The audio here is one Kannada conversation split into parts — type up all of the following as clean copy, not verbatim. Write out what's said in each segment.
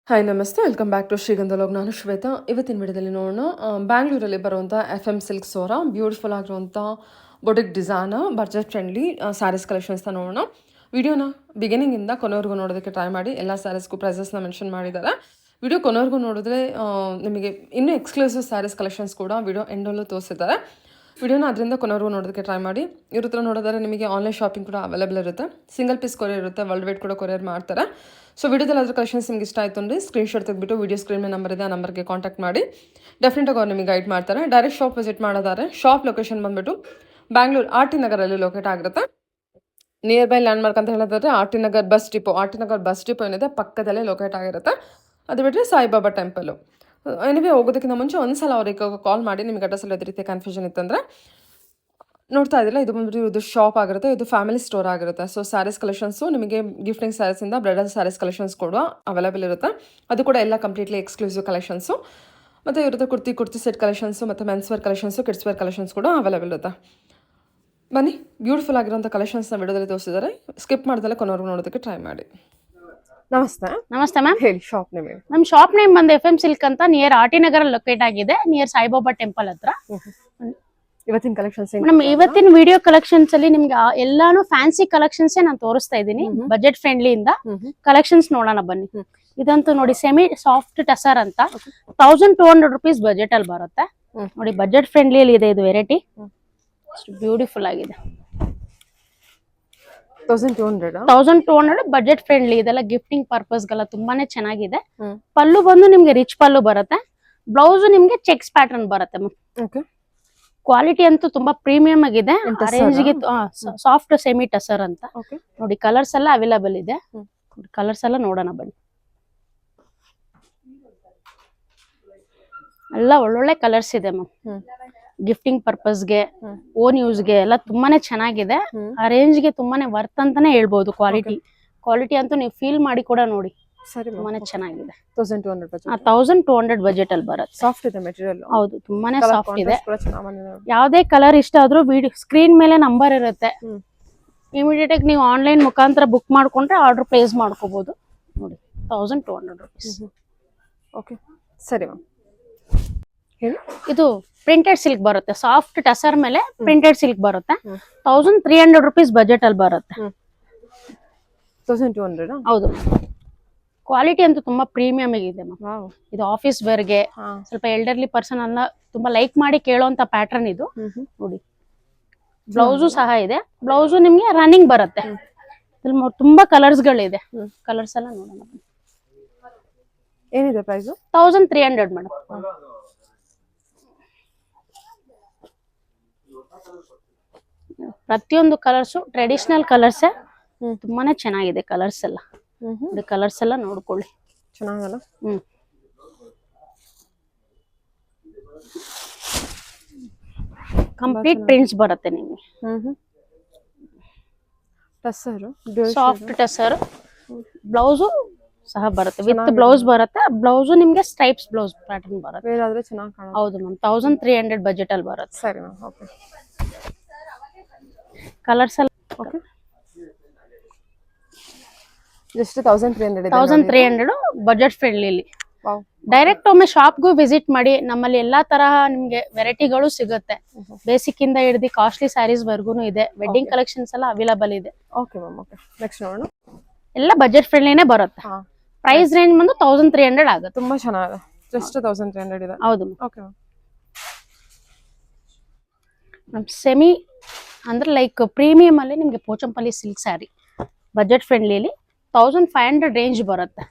ಹಾಯ್ ನಮಸ್ತೆ ವೆಲ್ಕಮ್ ಬ್ಯಾಕ್ ಟು ಶ್ರೀಗಂಧಲೋಗ್. ನಾನು ಶ್ವೇತಾ. ಇವತ್ತಿನ ವಿಡಿಯೋದಲ್ಲಿ ನೋಡೋಣ ಬ್ಯಾಂಗ್ಳೂರಲ್ಲಿ ಬರುವಂಥ FM ಸಿಲ್ಕ್ ಸೋರ ಬ್ಯೂಟಿಫುಲ್ ಆಗಿರುವಂಥ boutique design budget friendly saris ಕಲೆಕ್ಷನ್ಸ್ನ ನೋಡೋಣ. ವಿಡಿಯೋನ ಬಿಗಿನಿಂಗಿಂದ ಕೊನೆವರೆಗೂ ನೋಡೋದಕ್ಕೆ ಟ್ರೈ ಮಾಡಿ. ಎಲ್ಲ ಸ್ಯಾರೀಸ್ಗೂ ಪ್ರೈಸಸ್ನ ಮೆನ್ಷನ್ ಮಾಡಿದ್ದಾರೆ. ವಿಡಿಯೋ ಕೊನೆವರೆಗೂ ನೋಡಿದ್ರೆ ನಿಮಗೆ ಇನ್ನೂ ಎಕ್ಸ್ಕ್ಲೂಸಿವ್ ಸ್ಯಾರೀಸ್ ಕಲೆಕ್ಷನ್ಸ್ ಕೂಡ ವಿಡಿಯೋ ಎಂಡಲ್ಲೂ ತೋರಿಸಿದ್ದಾರೆ. ವಿಡಿಯೋನ ಅದರಿಂದ ಕೊನೆವರೆಗೂ ನೋಡೋದಕ್ಕೆ ಟ್ರೈ ಮಾಡಿ. ಇವ್ರ ಹತ್ರ ನೋಡಿದ್ರೆ ನಿಮಗೆ ಆನ್ಲೈನ್ ಶಾಪಿಂಗ್ ಕೂಡ ಅವೈಲೇಬಲ್ ಇರುತ್ತೆ. ಸಿಂಗಲ್ ಪೀಸ್ ಕೊರಿಯರ್ ಇರುತ್ತೆ, ವರ್ಲ್ಡ್ ವೈಡ್ ಕೂಡ ಕೊರಿಯರ್ ಮಾಡ್ತಾರೆ. ಸೊ ವಿಡಿಯೋದಲ್ಲಿ ಅದ್ರ ಕಲೆಕ್ಷನ್ಸ್ ನಿಮ್ಗೆ ಇಷ್ಟ ಆಯಿತು ಅಂದರೆ ಸ್ಕ್ರೀನ್ಶಾಟ್ ತೆಗೆದುಬಿಟ್ಟು ವಿಡಿಯೋ ಸ್ಕ್ರೀನ್ ಮೇಲೆ ನಂಬರ್ ಇದೆ, ಆ ನಂಬರ್ಗೆ ಕಾಂಟ್ಯಾಕ್ಟ್ ಮಾಡಿ. ಡೆಫಿನೆಟಾಗಿ ಅವ್ರು ನಿಮಗೆ ಗೈಡ್ ಮಾಡ್ತಾರೆ. ಡೈರೆಕ್ಟ್ ಶಾಪ್ ವಿಸಿಟ್ ಮಾಡೋದಾದ್ರೆ ಶಾಪ್ ಲೊಕೇಶನ್ ಬಂದುಬಿಟ್ಟು ಬ್ಯಾಂಗ್ಳೂರು RT ನಗರಲ್ಲಿ ಲೊಕೇಟ್ ಆಗಿರುತ್ತೆ. ನಿಯರ್ ಬೈ ಲ್ಯಾಂಡ್ಮಾರ್ಕ್ ಅಂತ ಹೇಳೋದಾದ್ರೆ RT ನಗರ್ ಬಸ್ ಡಿಪೋ ಏನಿದೆ ಪಕ್ಕದಲ್ಲೇ ಲೊಕೇಟ್ ಆಗಿರುತ್ತೆ. ಅದು ಬಿಟ್ಟರೆ ಸಾಯಿಬಾಬಾ ಟೆಂಪಲು. ಎನಿವೆ ಹೋಗೋದಕ್ಕಿಂತ ಮುಂಚೆ ಒಂದ್ಸಲ ಅವ್ರಿಗೆ ಕಾಲ್ ಮಾಡಿ ನಿಮಗೆ ಅಡ್ರೆಸ್ಸಲ್ಲಿ ಅದೇ ರೀತಿ ಕನ್ಫ್ಯೂಷನ್ ಇತ್ತಂದರೆ ನೋಡ್ತಾ ಇದ್ದಿಲ್ಲ. ಇದು ಬಂದ್ಬಿಟ್ಟು ಇದು ಶಾಪ್ ಆಗಿರುತ್ತೆ, ಇದು ಫ್ಯಾಮಿಲಿ ಸ್ಟೋರ್ ಆಗಿರುತ್ತೆ. ಸೊ ಸ್ಯಾರೀಸ್ ಕಲೆಕ್ಷನ್ಸು ನಿಮಗೆ ಗಿಫ್ಟಿಂಗ್ ಸ್ಯಾರೀಸಿಂದ ಬ್ರೈಡಲ್ ಸ್ಯಾರೀಸ್ ಕಲೆಕ್ಷನ್ಸ್ ಕೂಡ ಅವೈಲೇಬಲ್ ಇರುತ್ತೆ. ಅದು ಕೂಡ ಎಲ್ಲ ಕಂಪ್ಲೀಟ್ಲಿ ಎಕ್ಸ್ಕ್ಲೂಸಿವ್ ಕಲೆಕ್ಷನ್ಸು. ಮತ್ತು ಇರುತ್ತೆ ಕುರ್ತಿ ಸೆಟ್ ಕಲೆಕ್ಷನ್ಸು ಮತ್ತು men's wear collections, kids wear collections ಕೂಡ ಅವೈಲೇಬಲ್ ಇರುತ್ತೆ. ಬನ್ನಿ, ಬ್ಯೂಟಿಫುಲ್ ಆಗಿರೋಂಥ ಕಲೆಕ್ಷನ್ಸ್ನ ವಿಡಿಯೋದಲ್ಲಿ ತೋರಿಸಿದ್ದಾರೆ. ಸ್ಕಿಪ್ ಮಾಡ್ದಲ್ಲೇ ಕೊನೆವರೆಗೂ ನೋಡೋದಕ್ಕೆ ಟ್ರೈ ಮಾಡಿ. ನಮಸ್ತೆ. ನಮಸ್ತೆ ಮ್ಯಾಮ್. ಹೇಳಿ ಶಾಪ್ ನೇಮ್ ಹೇಳಿ. ನಮ್ ಶಾಪ್ ನೇಮ್ ಬಂದು FM ಸಿಲ್ಕ್ ಅಂತ ನಿಯರ್ RT ನಗರ ಲೊಕೇಟ್ ಆಗಿದೆ, ನಿಯರ್ ಸಾಯಿಬಾಬಾ ಟೆಂಪಲ್ ಹತ್ರ. ಇವತ್ತಿನ ಕಲೆಕ್ಷನ್ಸ್ ಮೇಡಮ್ ಇವತ್ತಿನ ವಿಡಿಯೋ ಕಲೆಕ್ಷನ್ಸ್ ಅಲ್ಲಿ ನಿಮ್ಗೆ ಎಲ್ಲಾನು ಫ್ಯಾನ್ಸಿ ಕಲೆಕ್ಷನ್ಸ್ ನಾನು ತೋರಿಸ್ತಾ ಇದ್ದೀನಿ. ಬಜೆಟ್ ಫ್ರೆಂಡ್ಲಿ ಇಂದ ಕಲೆಕ್ಷನ್ಸ್ ನೋಡೋಣ ಬನ್ನಿ. ಇದಂತೂ ನೋಡಿ ಸೆಮಿ ಸಾಫ್ಟ್ ಟಸರ್ ಅಂತ 1200 rupees ಬಜೆಟ್ ಅಲ್ಲಿ ಬರುತ್ತೆ. ನೋಡಿ ಬಜೆಟ್ ಫ್ರೆಂಡ್ಲಿ ಅಲ್ಲಿ ಇದೆ ಇದು ವೆರೈಟಿ. ಬ್ಯೂಟಿಫುಲ್ ಆಗಿದೆ. 1200 ಬಜೆಟ್ ಫ್ರೆಂಡ್ಲಿ. ಇದೆಲ್ಲ ಗಿಫ್ಟಿಂಗ್ ಪರ್ಪಸ್ ಗೆಲ್ಲ ತುಂಬಾನೇ ಚೆನ್ನಾಗಿದೆ. ಪಲ್ಲು ಬಂದು ನಿಮ್ಗೆ ರಿಚ್ ಪಲ್ಲು ಬರುತ್ತೆ. ಬ್ಲೌಸ್ ನಿಮ್ಗೆ ಚೆಕ್ಸ್ ಪ್ಯಾಟರ್ನ್ ಬರುತ್ತೆ. ಕ್ವಾಲಿಟಿ ಅಂತೂ ತುಂಬಾ ಪ್ರೀಮಿಯಂ ಆಗಿದೆ. ರೇಂಜ್ಗೆ ಸಾಫ್ಟ್ ಸೆಮಿ ಟಸರ್ ಅಂತ. ನೋಡಿ ಕಲರ್ಸ್ ಎಲ್ಲ ಅವೈಲೇಬಲ್ ಇದೆ. ಕಲರ್ಸ್ ಎಲ್ಲ ನೋಡೋಣ ಬನ್ನಿ. ಎಲ್ಲ ಒಳ್ಳೊಳ್ಳೆ ಕಲರ್ಸ್ ಇದೆ ಮ್ಯಾಮ್. ಗಿಫ್ಟಿಂಗ್ ಪರ್ಪಸ್ಗೆ, ಓನ್ ಯೂಸ್ಗೆ ಎಲ್ಲ ತುಂಬಾನೇ ಚೆನ್ನಾಗಿದೆ. ಆ ರೇಂಜ್ಗೆ ತುಂಬಾನೇ ವರ್ತ್ ಅಂತಾನೆ ಹೇಳ್ಬೋದು. ಕ್ವಾಲಿಟಿ ಅಂತೂ ನೀವು ಫೀಲ್ ಮಾಡಿ ಕೂಡ ನೋಡಿ, ತುಂಬಾನೇ ಚೆನ್ನಾಗಿದೆ. 1200 ಬಜೆಟ್ ಅಲ್ಲಿ ಬರುತ್ತೆ. ಸಾಫ್ಟ್ ಇದೆ ಮೆಟೀರಿಯಲ್. ಹೌದು, ತುಂಬಾನೇ ಸಾಫ್ಟ್ ಇದೆ. ಯಾವ್ದೇ ಕಲರ್ ಇಷ್ಟ ಆದ್ರೂ ವಿಡಿಯೋ ಸ್ಕ್ರೀನ್ ಮೇಲೆ ನಂಬರ್ ಇರುತ್ತೆ. ಇಮಿಡಿಯೇಟ್ ಆಗಿ ನೀವು ಆನ್ಲೈನ್ ಮುಖಾಂತರ ಬುಕ್ ಮಾಡ್ಕೊಂಡ್ರೆ ಆರ್ಡರ್ ಪ್ಲೇಸ್ ಮಾಡ್ಕೋಬಹುದು. ನೋಡಿ 1200 rupees. ಓಕೆ ಸರಿ ಮ್ಯಾಮ್ ಹೇಳಿ. ಇದು ಪ್ರಿಂಟೆಡ್ ಸಿಲ್ಕ್ ಬರುತ್ತೆ. ಸಾಫ್ಟ್ ಟಸರ್ ಮೇಲೆ ಪ್ರಿಂಟೆಡ್ ಸಿಲ್ಕ್ ಬರುತ್ತೆ. 1300 rupees ಬಜೆಟ್ ಅಲ್ಲಿ ಬರುತ್ತೆ. 1200. ಹೌದು, ಕ್ವಾಲಿಟಿ ಅಂತೂ ತುಂಬಾ ಪ್ರೀಮಿಯಂ ಆಗಿದೆ ಮ್ಯಾಮ್. ಇದು ಆಫೀಸ್ ವೇರ್ಗೆ, ಸ್ವಲ್ಪ ಎಲ್ಡರ್ಲಿ ಪರ್ಸನ್ ಅನ್ನ ತುಂಬಾ ಲೈಕ್ ಮಾಡಿ ಕೇಳೋಂತ ಪ್ಯಾಟರ್ನ್ ಇದು. ನೋಡಿ ಬ್ಲೌಸು ಸಹ ಇದೆ. ಬ್ಲೌಸು ನಿಮ್ಗೆ ರನ್ನಿಂಗ್ ಬರುತ್ತೆ. ತುಂಬಾ ಕಲರ್ಸ್ ಗಳಿದೆ. ಕಲರ್ಸ್ ಎಲ್ಲ ನೋಡೋಣ. ಏನಿದೆ ಪ್ರೈಸ್? 1300 ಮೇಡಮ್. ಪ್ರತಿಯೊಂದು ಕಲರ್ಸು ಟ್ರೆಡಿಷನಲ್ ಕಲರ್ಸ್. ತುಂಬಾನೇ ಚೆನ್ನಾಗಿದೆ ಕಲರ್ಸ್ ಎಲ್ಲ. ಕಲರ್ಸ್ ಎಲ್ಲ ನೋಡ್ಕೊಳ್ಳಿ, ಚೆನ್ನಾಗಲ್ಲ. ಕಂಪ್ಲೀಟ್ ಪ್ರಿಂಟ್ಸ್ ಬರುತ್ತೆ ನಿಮಗೆ. ಸಾಫ್ಟ್ ಟಸರ್. ಬ್ಲೌಸು ಸಹ ಬರುತ್ತೆ, ವಿತ್ ಬ್ಲೌಸ್ ಬರುತ್ತೆ. ಬ್ಲೌಸ್ ನಿಮ್ಗೆ ಸ್ಟ್ರೈಪ್ಸ್ ಬ್ಲೌಸ್ ಪ್ಯಾಟರ್ನ್ ಬರುತ್ತೆ. ಹೌದು ಮ್ಯಾಮ್, 1300 ಬಜೆಟ್ ಅಲ್ಲಿ ಬರುತ್ತೆ. ಸರಿ ಮ್ಯಾಮ್. ಓಕೆ, ಕಲರ್ಸ್ ಎಲ್ಲ okay. Just 1300 budget friendly. Direct ಒಮ್ಮೆ ಶಾಪ್ಗೂ ವಿಸಿಟ್ ಮಾಡಿ. ನಮ್ಮಲ್ಲಿ ಎಲ್ಲಾ ತರಹ ನಿಮ್ಗೆ ವೆರೈಟಿಗಳು ಸಿಗುತ್ತೆ. ಬೇಸಿಕ್ ಇಂದ ಹಿಡಿದು ಕಾಸ್ಟ್ಲಿ ಸ್ಯಾರೀಸ್ ವರ್ಗೂನು ಇದೆ. ವೆಡ್ಡಿಂಗ್ ಕಲೆಕ್ಷನ್ಸ್ ಎಲ್ಲ ಅವೈಲೇಬಲ್ ಇದೆ. Okay ma'am. ಓಕೆ, ನೆಕ್ಸ್ಟ್ ನೋಡೋಣ. ಎಲ್ಲ ಬಜೆಟ್ ಫ್ರೆಂಡ್ಲಿನೇ ಬರುತ್ತೆ. ಪ್ರೈಸ್ ರೇಂಜ್ ಬಂದು 1300 ಆಗುತ್ತೆ. ತುಂಬಾ ಚೆನ್ನಾಗಿದೆ. ಜಸ್ಟ್ 1300 ಇದೆ. ಹೌದು ಓಕೆ ಮ್ಯಾಮ್. ಸೆಮಿ ಅಂದ್ರೆ ಲೈಕ್ ಪ್ರೀಮಿಯಂ ಅಲ್ಲಿ ನಿಮ್ಗೆ Pochampally silk sari budget friendly 1500 range ಬರುತ್ತೆ.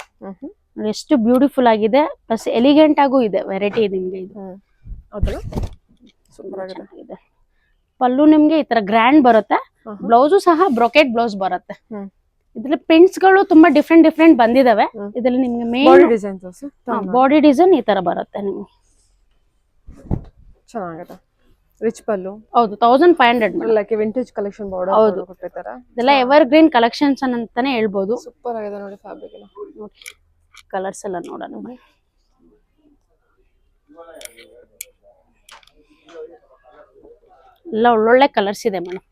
ಎಷ್ಟು ಬ್ಯೂಟಿಫುಲ್ ಆಗಿದೆ, ಪ್ಲಸ್ ಎಲಿಗೆಂಟ್ ಆಗೂ ಇದೆ ವೆರೈಟಿ ನಿಮ್ಗೆ. ಇದು ಸೂಪರ್ ಆಗಿದೆ. ಪಲ್ಲು ನಿಮ್ಗೆ ಈ ತರ ಗ್ರ್ಯಾಂಡ್ ಬರುತ್ತೆ. ಬ್ಲೌಸು ಸಹ ಬ್ರೊಕೆಟ್ ಬ್ಲೌಸ್ ಬರುತ್ತೆ. ಇದ್ರಲ್ಲಿ ಪ್ರಿಂಟ್ಸ್ ಗಳು ತುಂಬಾ ಡಿಫ್ರೆಂಟ್ ಬಂದಿದಾವೆ. ಇದ್ರಲ್ಲಿ ನಿಮ್ಗೆ ಮೇನ್ ಬಾಡಿ ಡಿಸೈನ್ ಈ ತರ ಬರುತ್ತೆ ನಿಮ್ಗೆ. ಚೆನ್ನಾಗಿದೆ. ರಿಚ್ ಪಲ್ಲು. ಹೌದು, 1500 ಲೈಕ್ ವಿಂಟೇಜ್ ಕಲೆಕ್ಷನ್ ಬಾರ್ಡರ್. ಹೌದು, ಇದೆಲ್ಲ ಎವರ್ ಗ್ರೀನ್ ಕಲೆಕ್ಷನ್ಸ್ ಅಂತಾನೆ ಹೇಳ್ಬೋದು. ಸೂಪರ್ ಆಗಿದೆ ನೋಡಿ ಫ್ಯಾಬ್ರಿಕ್ ಎಲ್ಲ. ಕಲರ್ಸ್ ಎಲ್ಲ ನೋಡೋಣ. ಎಲ್ಲ ಒಳ್ಳೊಳ್ಳೆ ಕಲರ್ಸ್ ಇದೆ ಮೇಡಮ್.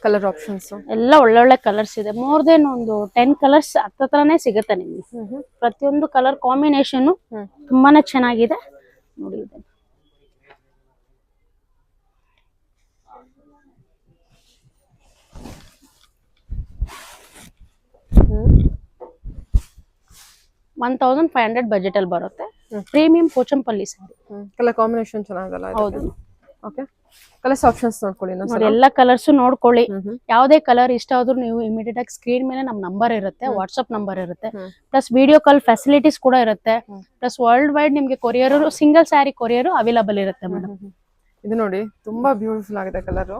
ಕಲರ್ ಆಪ್ಷನ್ಸ್ ಎಲ್ಲ ಒಳ್ಳೊಳ್ಳೆ ಕಲರ್ಸ್ ಇದೆ. ಮೋರ್ ದೆನ್ ಒಂದು 10 ಕಲರ್ಸ್ ಹತ್ರನೇ ಸಿಗುತ್ತೆ ನಿಮ್ಗೆ. ಪ್ರತಿಯೊಂದು ಕಲರ್ ಕಾಂಬಿನೇಷನ್ ತುಂಬಾನೇ ಚೆನ್ನಾಗಿದೆ ನೋಡಿ. ಇದೆ 1500 ಬಜೆಟ್ ಅಲ್ಲಿ ಬರುತ್ತೆ. Premium Pochampally sari. Colour combination ಚೆನ್ನಾಗಲ್ಲ. ಹೌದು. ಓಕೆ, ಕಲರ್ಸ್ ಆಪ್ಷನ್ಸ್ ನೋಡ್ಕೊಳ್ಳಿ ನೋಡಿ. ಎಲ್ಲ ಕಲರ್ಸ್ ನೋಡ್ಕೊಳ್ಳಿ. ಯಾವುದೇ ಕಲರ್ ಇಷ್ಟ ಆದ್ರೂ ನೀವು ಇಮಿಡಿಯೇಟ್ ಆಗಿ ಸ್ಕ್ರೀನ್ ಮೇಲೆ ನಮ್ ನಂಬರ್ ಇರುತ್ತೆ, ವಾಟ್ಸ್ಆಪ್ ನಂಬರ್ ಇರುತ್ತೆ, ಪ್ಲಸ್ ವಿಡಿಯೋ ಕಾಲ್ ಫೆಸಿಲಿಟೀಸ್ ಕೂಡ ಇರುತ್ತೆ, ಪ್ಲಸ್ ವರ್ಲ್ಡ್ ವೈಡ್ ನಿಮ್ಗೆ courier, single sari courier available ಇರುತ್ತೆ ಮೇಡಮ್. ಇದು ನೋಡಿ ತುಂಬಾ ಬ್ಯೂಟಿಫುಲ್ ಆಗಿದೆ ಕಲರ್.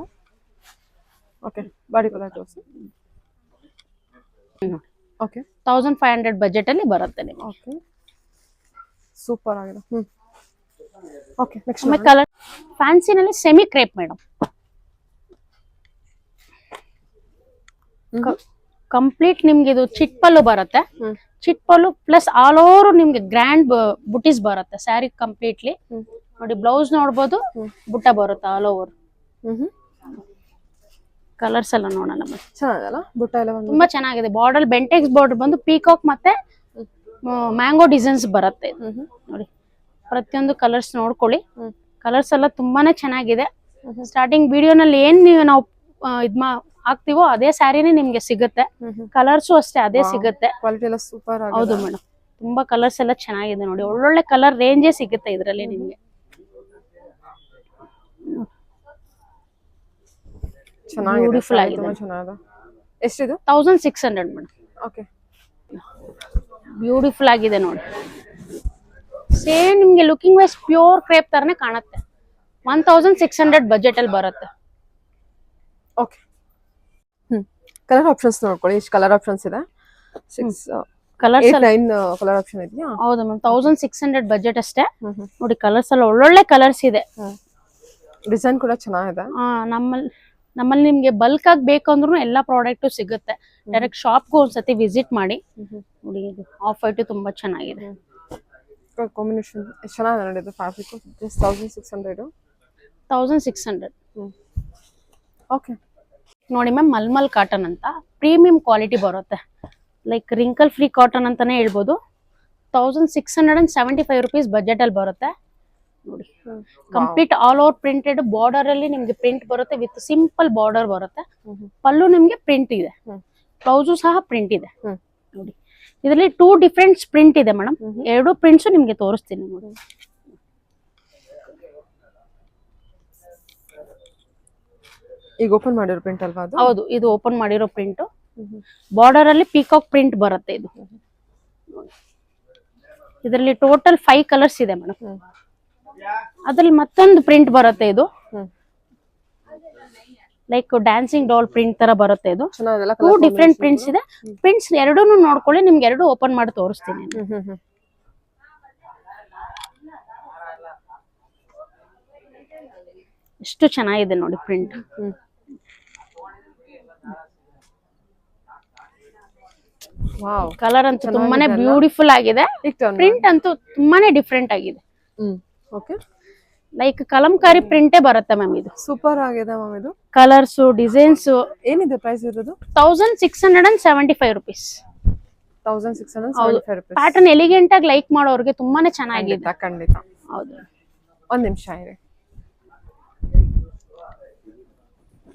ಓಕೆ, ಬಾಡಿ ಕಲರ್ ತೋರಿಸಿ. ಓಕೆ, 1500 ಬಜೆಟ್ ಅಲ್ಲಿ ಬರುತ್ತೆ ನಿಮ್ಗೆ. ಓಕೆ, ಸೂಪರ್ ಆಗಿದೆ. ಓಕೆ, ನೆಕ್ಸ್ಟ್ ಕಲರ್ ಫ್ಯಾನ್ಸಿನಲ್ಲಿ ಸೆಮಿ ಕ್ರೇಪ್ ಮೇಡಮ್. ಕಂಪ್ಲೀಟ್ ನಿಮ್ಗೆ ಇದು ಚಿಟ್ ಪಲ್ಲು ಬರುತ್ತೆ. Chit pallu plus all over ನಿಮ್ಗೆ ಗ್ರ್ಯಾಂಡ್ ಬುಟೀಸ್ ಬರುತ್ತೆ ಸ್ಯಾರಿ ಕಂಪ್ಲೀಟ್ಲಿ. ನೋಡಿ ಬ್ಲೌಸ್ ನೋಡ್ಬೋದು, ಬುಟ್ಟ ಬರುತ್ತೆ ಆಲ್ ಓವರ್. ಕಲರ್ಸ್ ಎಲ್ಲ ನೋಡೋಣ. ಚೆನ್ನಾಗಲ್ಲ ಬುಟ್ಟ ಎಲ್ಲ ತುಂಬಾ ಚೆನ್ನಾಗಿದೆ. ಬಾರ್ಡರ್ ಬೆಂಟೆಕ್ಸ್ ಬಾರ್ಡರ್ ಬಂದು ಪೀಕಾಕ್ ಮತ್ತೆ ಮ್ಯಾಂಗೋ ಡಿಸೈನ್ಸ್ ಬರುತ್ತೆ ನೋಡಿ. ಪ್ರತಿಯೊಂದು ಕಲರ್ಸ್ ನೋಡ್ಕೊಳ್ಳಿ. ಕಲರ್ಸ್ ಎಲ್ಲ ತುಂಬಾನೇ ಚೆನ್ನಾಗಿದೆ. ಸ್ಟಾರ್ಟಿಂಗ್ ವಿಡಿಯೋನಲ್ಲಿ ಏನ್ ನಾವು ಹಾಕ್ತಿವೋ ಅದೇ ಸ್ಯಾರಿನೇ ನಿಮ್ಗೆ ಸಿಗುತ್ತೆ. ಕಲರ್ಸು ಅಷ್ಟೇ ಅದೇ ಸಿಗುತ್ತೆ. ಕ್ವಾಲಿಟಿ ಎಲ್ಲ ಸೂಪರ್ ಆಗಿದೆ. ಹೌದು ಮೇಡಮ್, ತುಂಬಾ ಕಲರ್ಸ್ ಎಲ್ಲ ಚೆನ್ನಾಗಿದೆ ನೋಡಿ. ಒಳ್ಳೊಳ್ಳೆ ಕಲರ್ ರೇಂಜೇ ಸಿಗುತ್ತೆ ಇದರಲ್ಲಿ ನಿಮ್ಗೆ. ಬ್ಯೂಟಿಫುಲ್ ಆಗಿದೆ. ಎಷ್ಟಿದು? 1600 ಮೇಡಮ್. ಓಕೆ, ಬ್ಯೂಟಿಫುಲ್ ಆಗಿದೆ ನೋಡಿ. ಸೇಮ್ ನಿಮ್ಗೆ ಲುಕಿಂಗ್ ವೈಸ್ ಪ್ಯೂರ್ ಕ್ರೇಪ್ ತರನೇ ಕಾಣುತ್ತೆ. 1600 ಬಜೆಟ್ ಅಲ್ಲಿ ಬರುತ್ತೆ. ಓಕೆ, ಕಲರ್ ಆಪ್ಷನ್ಸ್ ನೋಡ್ಕೊಳ್ಳಿ. ಎಷ್ಟು ಕಲರ್ ಆಪ್ಷನ್ಸ್ ಇದೆ? 9 ಕಲರ್ ಆಪ್ಷನ್ ಇದೆಯಾ? ಹೌದು ಮ್ಯಾಮ್. 1600 ಬಜೆಟ್ ಅಷ್ಟೇ ನೋಡಿ. ಕಲರ್ಸ್ ಎಲ್ಲ ಒಳ್ಳೊಳ್ಳೆ ಕಲರ್ಸ್ ಇದೆ. ಡಿಸೈನ್ ಕೂಡ ಚೆನ್ನಾಗಿದೆ. ನಮ್ಮಲ್ಲಿ ನಿಮ್ಗೆ ಬಲ್ಕ್ ಆಗಿ ಬೇಕಂದ್ರೂ ಎಲ್ಲಾ ಪ್ರಾಡಕ್ಟ್ ಸಿಗುತ್ತೆ. ಡೈರೆಕ್ಟ್ ಶಾಪ್ಗೂ ಒಂದ್ಸತಿ ವಿಸಿಟ್ ಮಾಡಿ ನೋಡಿ. ಇದು ಆಫ್ ವೈಟ್ ತುಂಬಾ ಚೆನ್ನಾಗಿದೆ. ಕಾಂಬಿನೇಷನ್ ಚೆನ್ನಾಗಿದೆ ನೋಡಿ. ಇದು ಫ್ಯಾಬ್ರಿಕ್ ಜಸ್ಟ್ 1600. 1600. ಓಕೆ, ನೋಡಿ ಮ್ಯಾಮ್, ಮಲ್ಮಲ್ ಕಾಟನ್ ಅಂತ ಪ್ರೀಮಿಯಂ ಕ್ವಾಲಿಟಿ ಬರುತ್ತೆ. ಲೈಕ್ ರಿಂಕಲ್ ಫ್ರೀ ಕಾಟನ್ ಅಂತಾನೆ ಹೇಳ್ಬೋದು. 1675 ರುಪೀಸ್ ಬಜೆಟ್ ಅಲ್ಲಿ ಬರುತ್ತೆ ನೋಡಿ. Complete all over printed border ಅಲ್ಲಿ ನಿಮ್ಗೆ ಪ್ರಿಂಟ್ ಬರುತ್ತೆ. ವಿತ್ ಸಿಂಪಲ್ ಬಾರ್ಡರ್ ಬರುತ್ತೆ. ಪಲ್ಲು ನಿಮ್ಗೆ ಪ್ರಿಂಟ್ ಇದೆ, ಬ್ಲೌಸು ಸಹ ಪ್ರಿಂಟ್ ಇದೆ ನೋಡಿ. ಇದರಲ್ಲಿ 2 ಡಿಫ್ರೆಂಟ್ ಪ್ರಿಂಟ್ ಇದೆ ಮೇಡಮ್. 2 ಪ್ರಿಂಟ್ಸ್ ನಿಮ್ಗೆ ತೋರಿಸ್ತೀನಿ ನೋಡಿ. ಈಗ ಓಪನ್ ಮಾಡಿರೋ ಪ್ರಿಂಟ್ ಅಲ್ವಾ ಅದು? ಹೌದು, ಇದು ಓಪನ್ ಮಾಡಿರೋ ಪ್ರಿಂಟ್. ಬಾರ್ಡರ್ ಅಲ್ಲಿ ಪೀಕಾಕ್ ಪ್ರಿಂಟ್ ಬರುತ್ತೆ ಇದು. ಇದರಲ್ಲಿ ಟೋಟಲ್ 5 ಕಲರ್ಸ್ ಇದೆ ಮೇಡಮ್. ಅದ್ರಲ್ಲಿ ಮತ್ತೊಂದು ಪ್ರಿಂಟ್ ಬರುತ್ತೆ. ಇದು ಲೈಕ್ ಡ್ಯಾನ್ಸಿಂಗ್ ಡಾಲ್ ಪ್ರಿಂಟ್ ತರ ಬರುತ್ತೆ. ಇದು 2 ಡಿಫ್ರೆಂಟ್ ಪ್ರಿಂಟ್ಸ್ ಇದೆ. ಪ್ರಿಂಟ್ಸ್ ಎರಡೂನು ನೋಡ್ಕೊಳ್ಳಿ. ನಿಮ್ಗೆ ಎರಡು ಓಪನ್ ಮಾಡಿ ತೋರಿಸ್ತೀನಿ. ಎಷ್ಟು ಚೆನ್ನಾಗಿದೆ ನೋಡಿ ಪ್ರಿಂಟ್. ಕಲರ್ ಅಂತೂ ತುಂಬಾನೇ ಬ್ಯೂಟಿಫುಲ್ ಆಗಿದೆ. ಪ್ರಿಂಟ್ ಅಂತೂ ತುಂಬಾನೇ ಡಿಫ್ರೆಂಟ್ ಆಗಿದೆ. ಓಕೆ, ಲೈಕ್ ಕಲಂಕಾರಿ ಪ್ರಿಂಟೇ ಬರುತ್ತೆ ಮ್ಯಾಮ್. ಇದು ಸೂಪರ್ ಆಗಿದೆ ಮ್ಯಾಮ್. ಇದು ಕಲರ್ಸ್ ಡಿಸೈನ್ಸ್ ಏನಿದೆ ಪ್ರೈಸ್ ಇರೋದು? 1675 ರುಪೀಸ್. 1675 ರೂಪಾಯಿ. ಪ್ಯಾಟರ್ನ್ ಎಲಿಗೆಂಟ್ ಆಗಿ ಲೈಕ್ ಮಾಡೋರಿಗೆ ತುಂಬಾನೇ ಚೆನ್ನಾಗಿದೆ. ಖಂಡಿತ. ಹೌದು, ಒಂದ್ ನಿಮಿಷ ಇರಿ.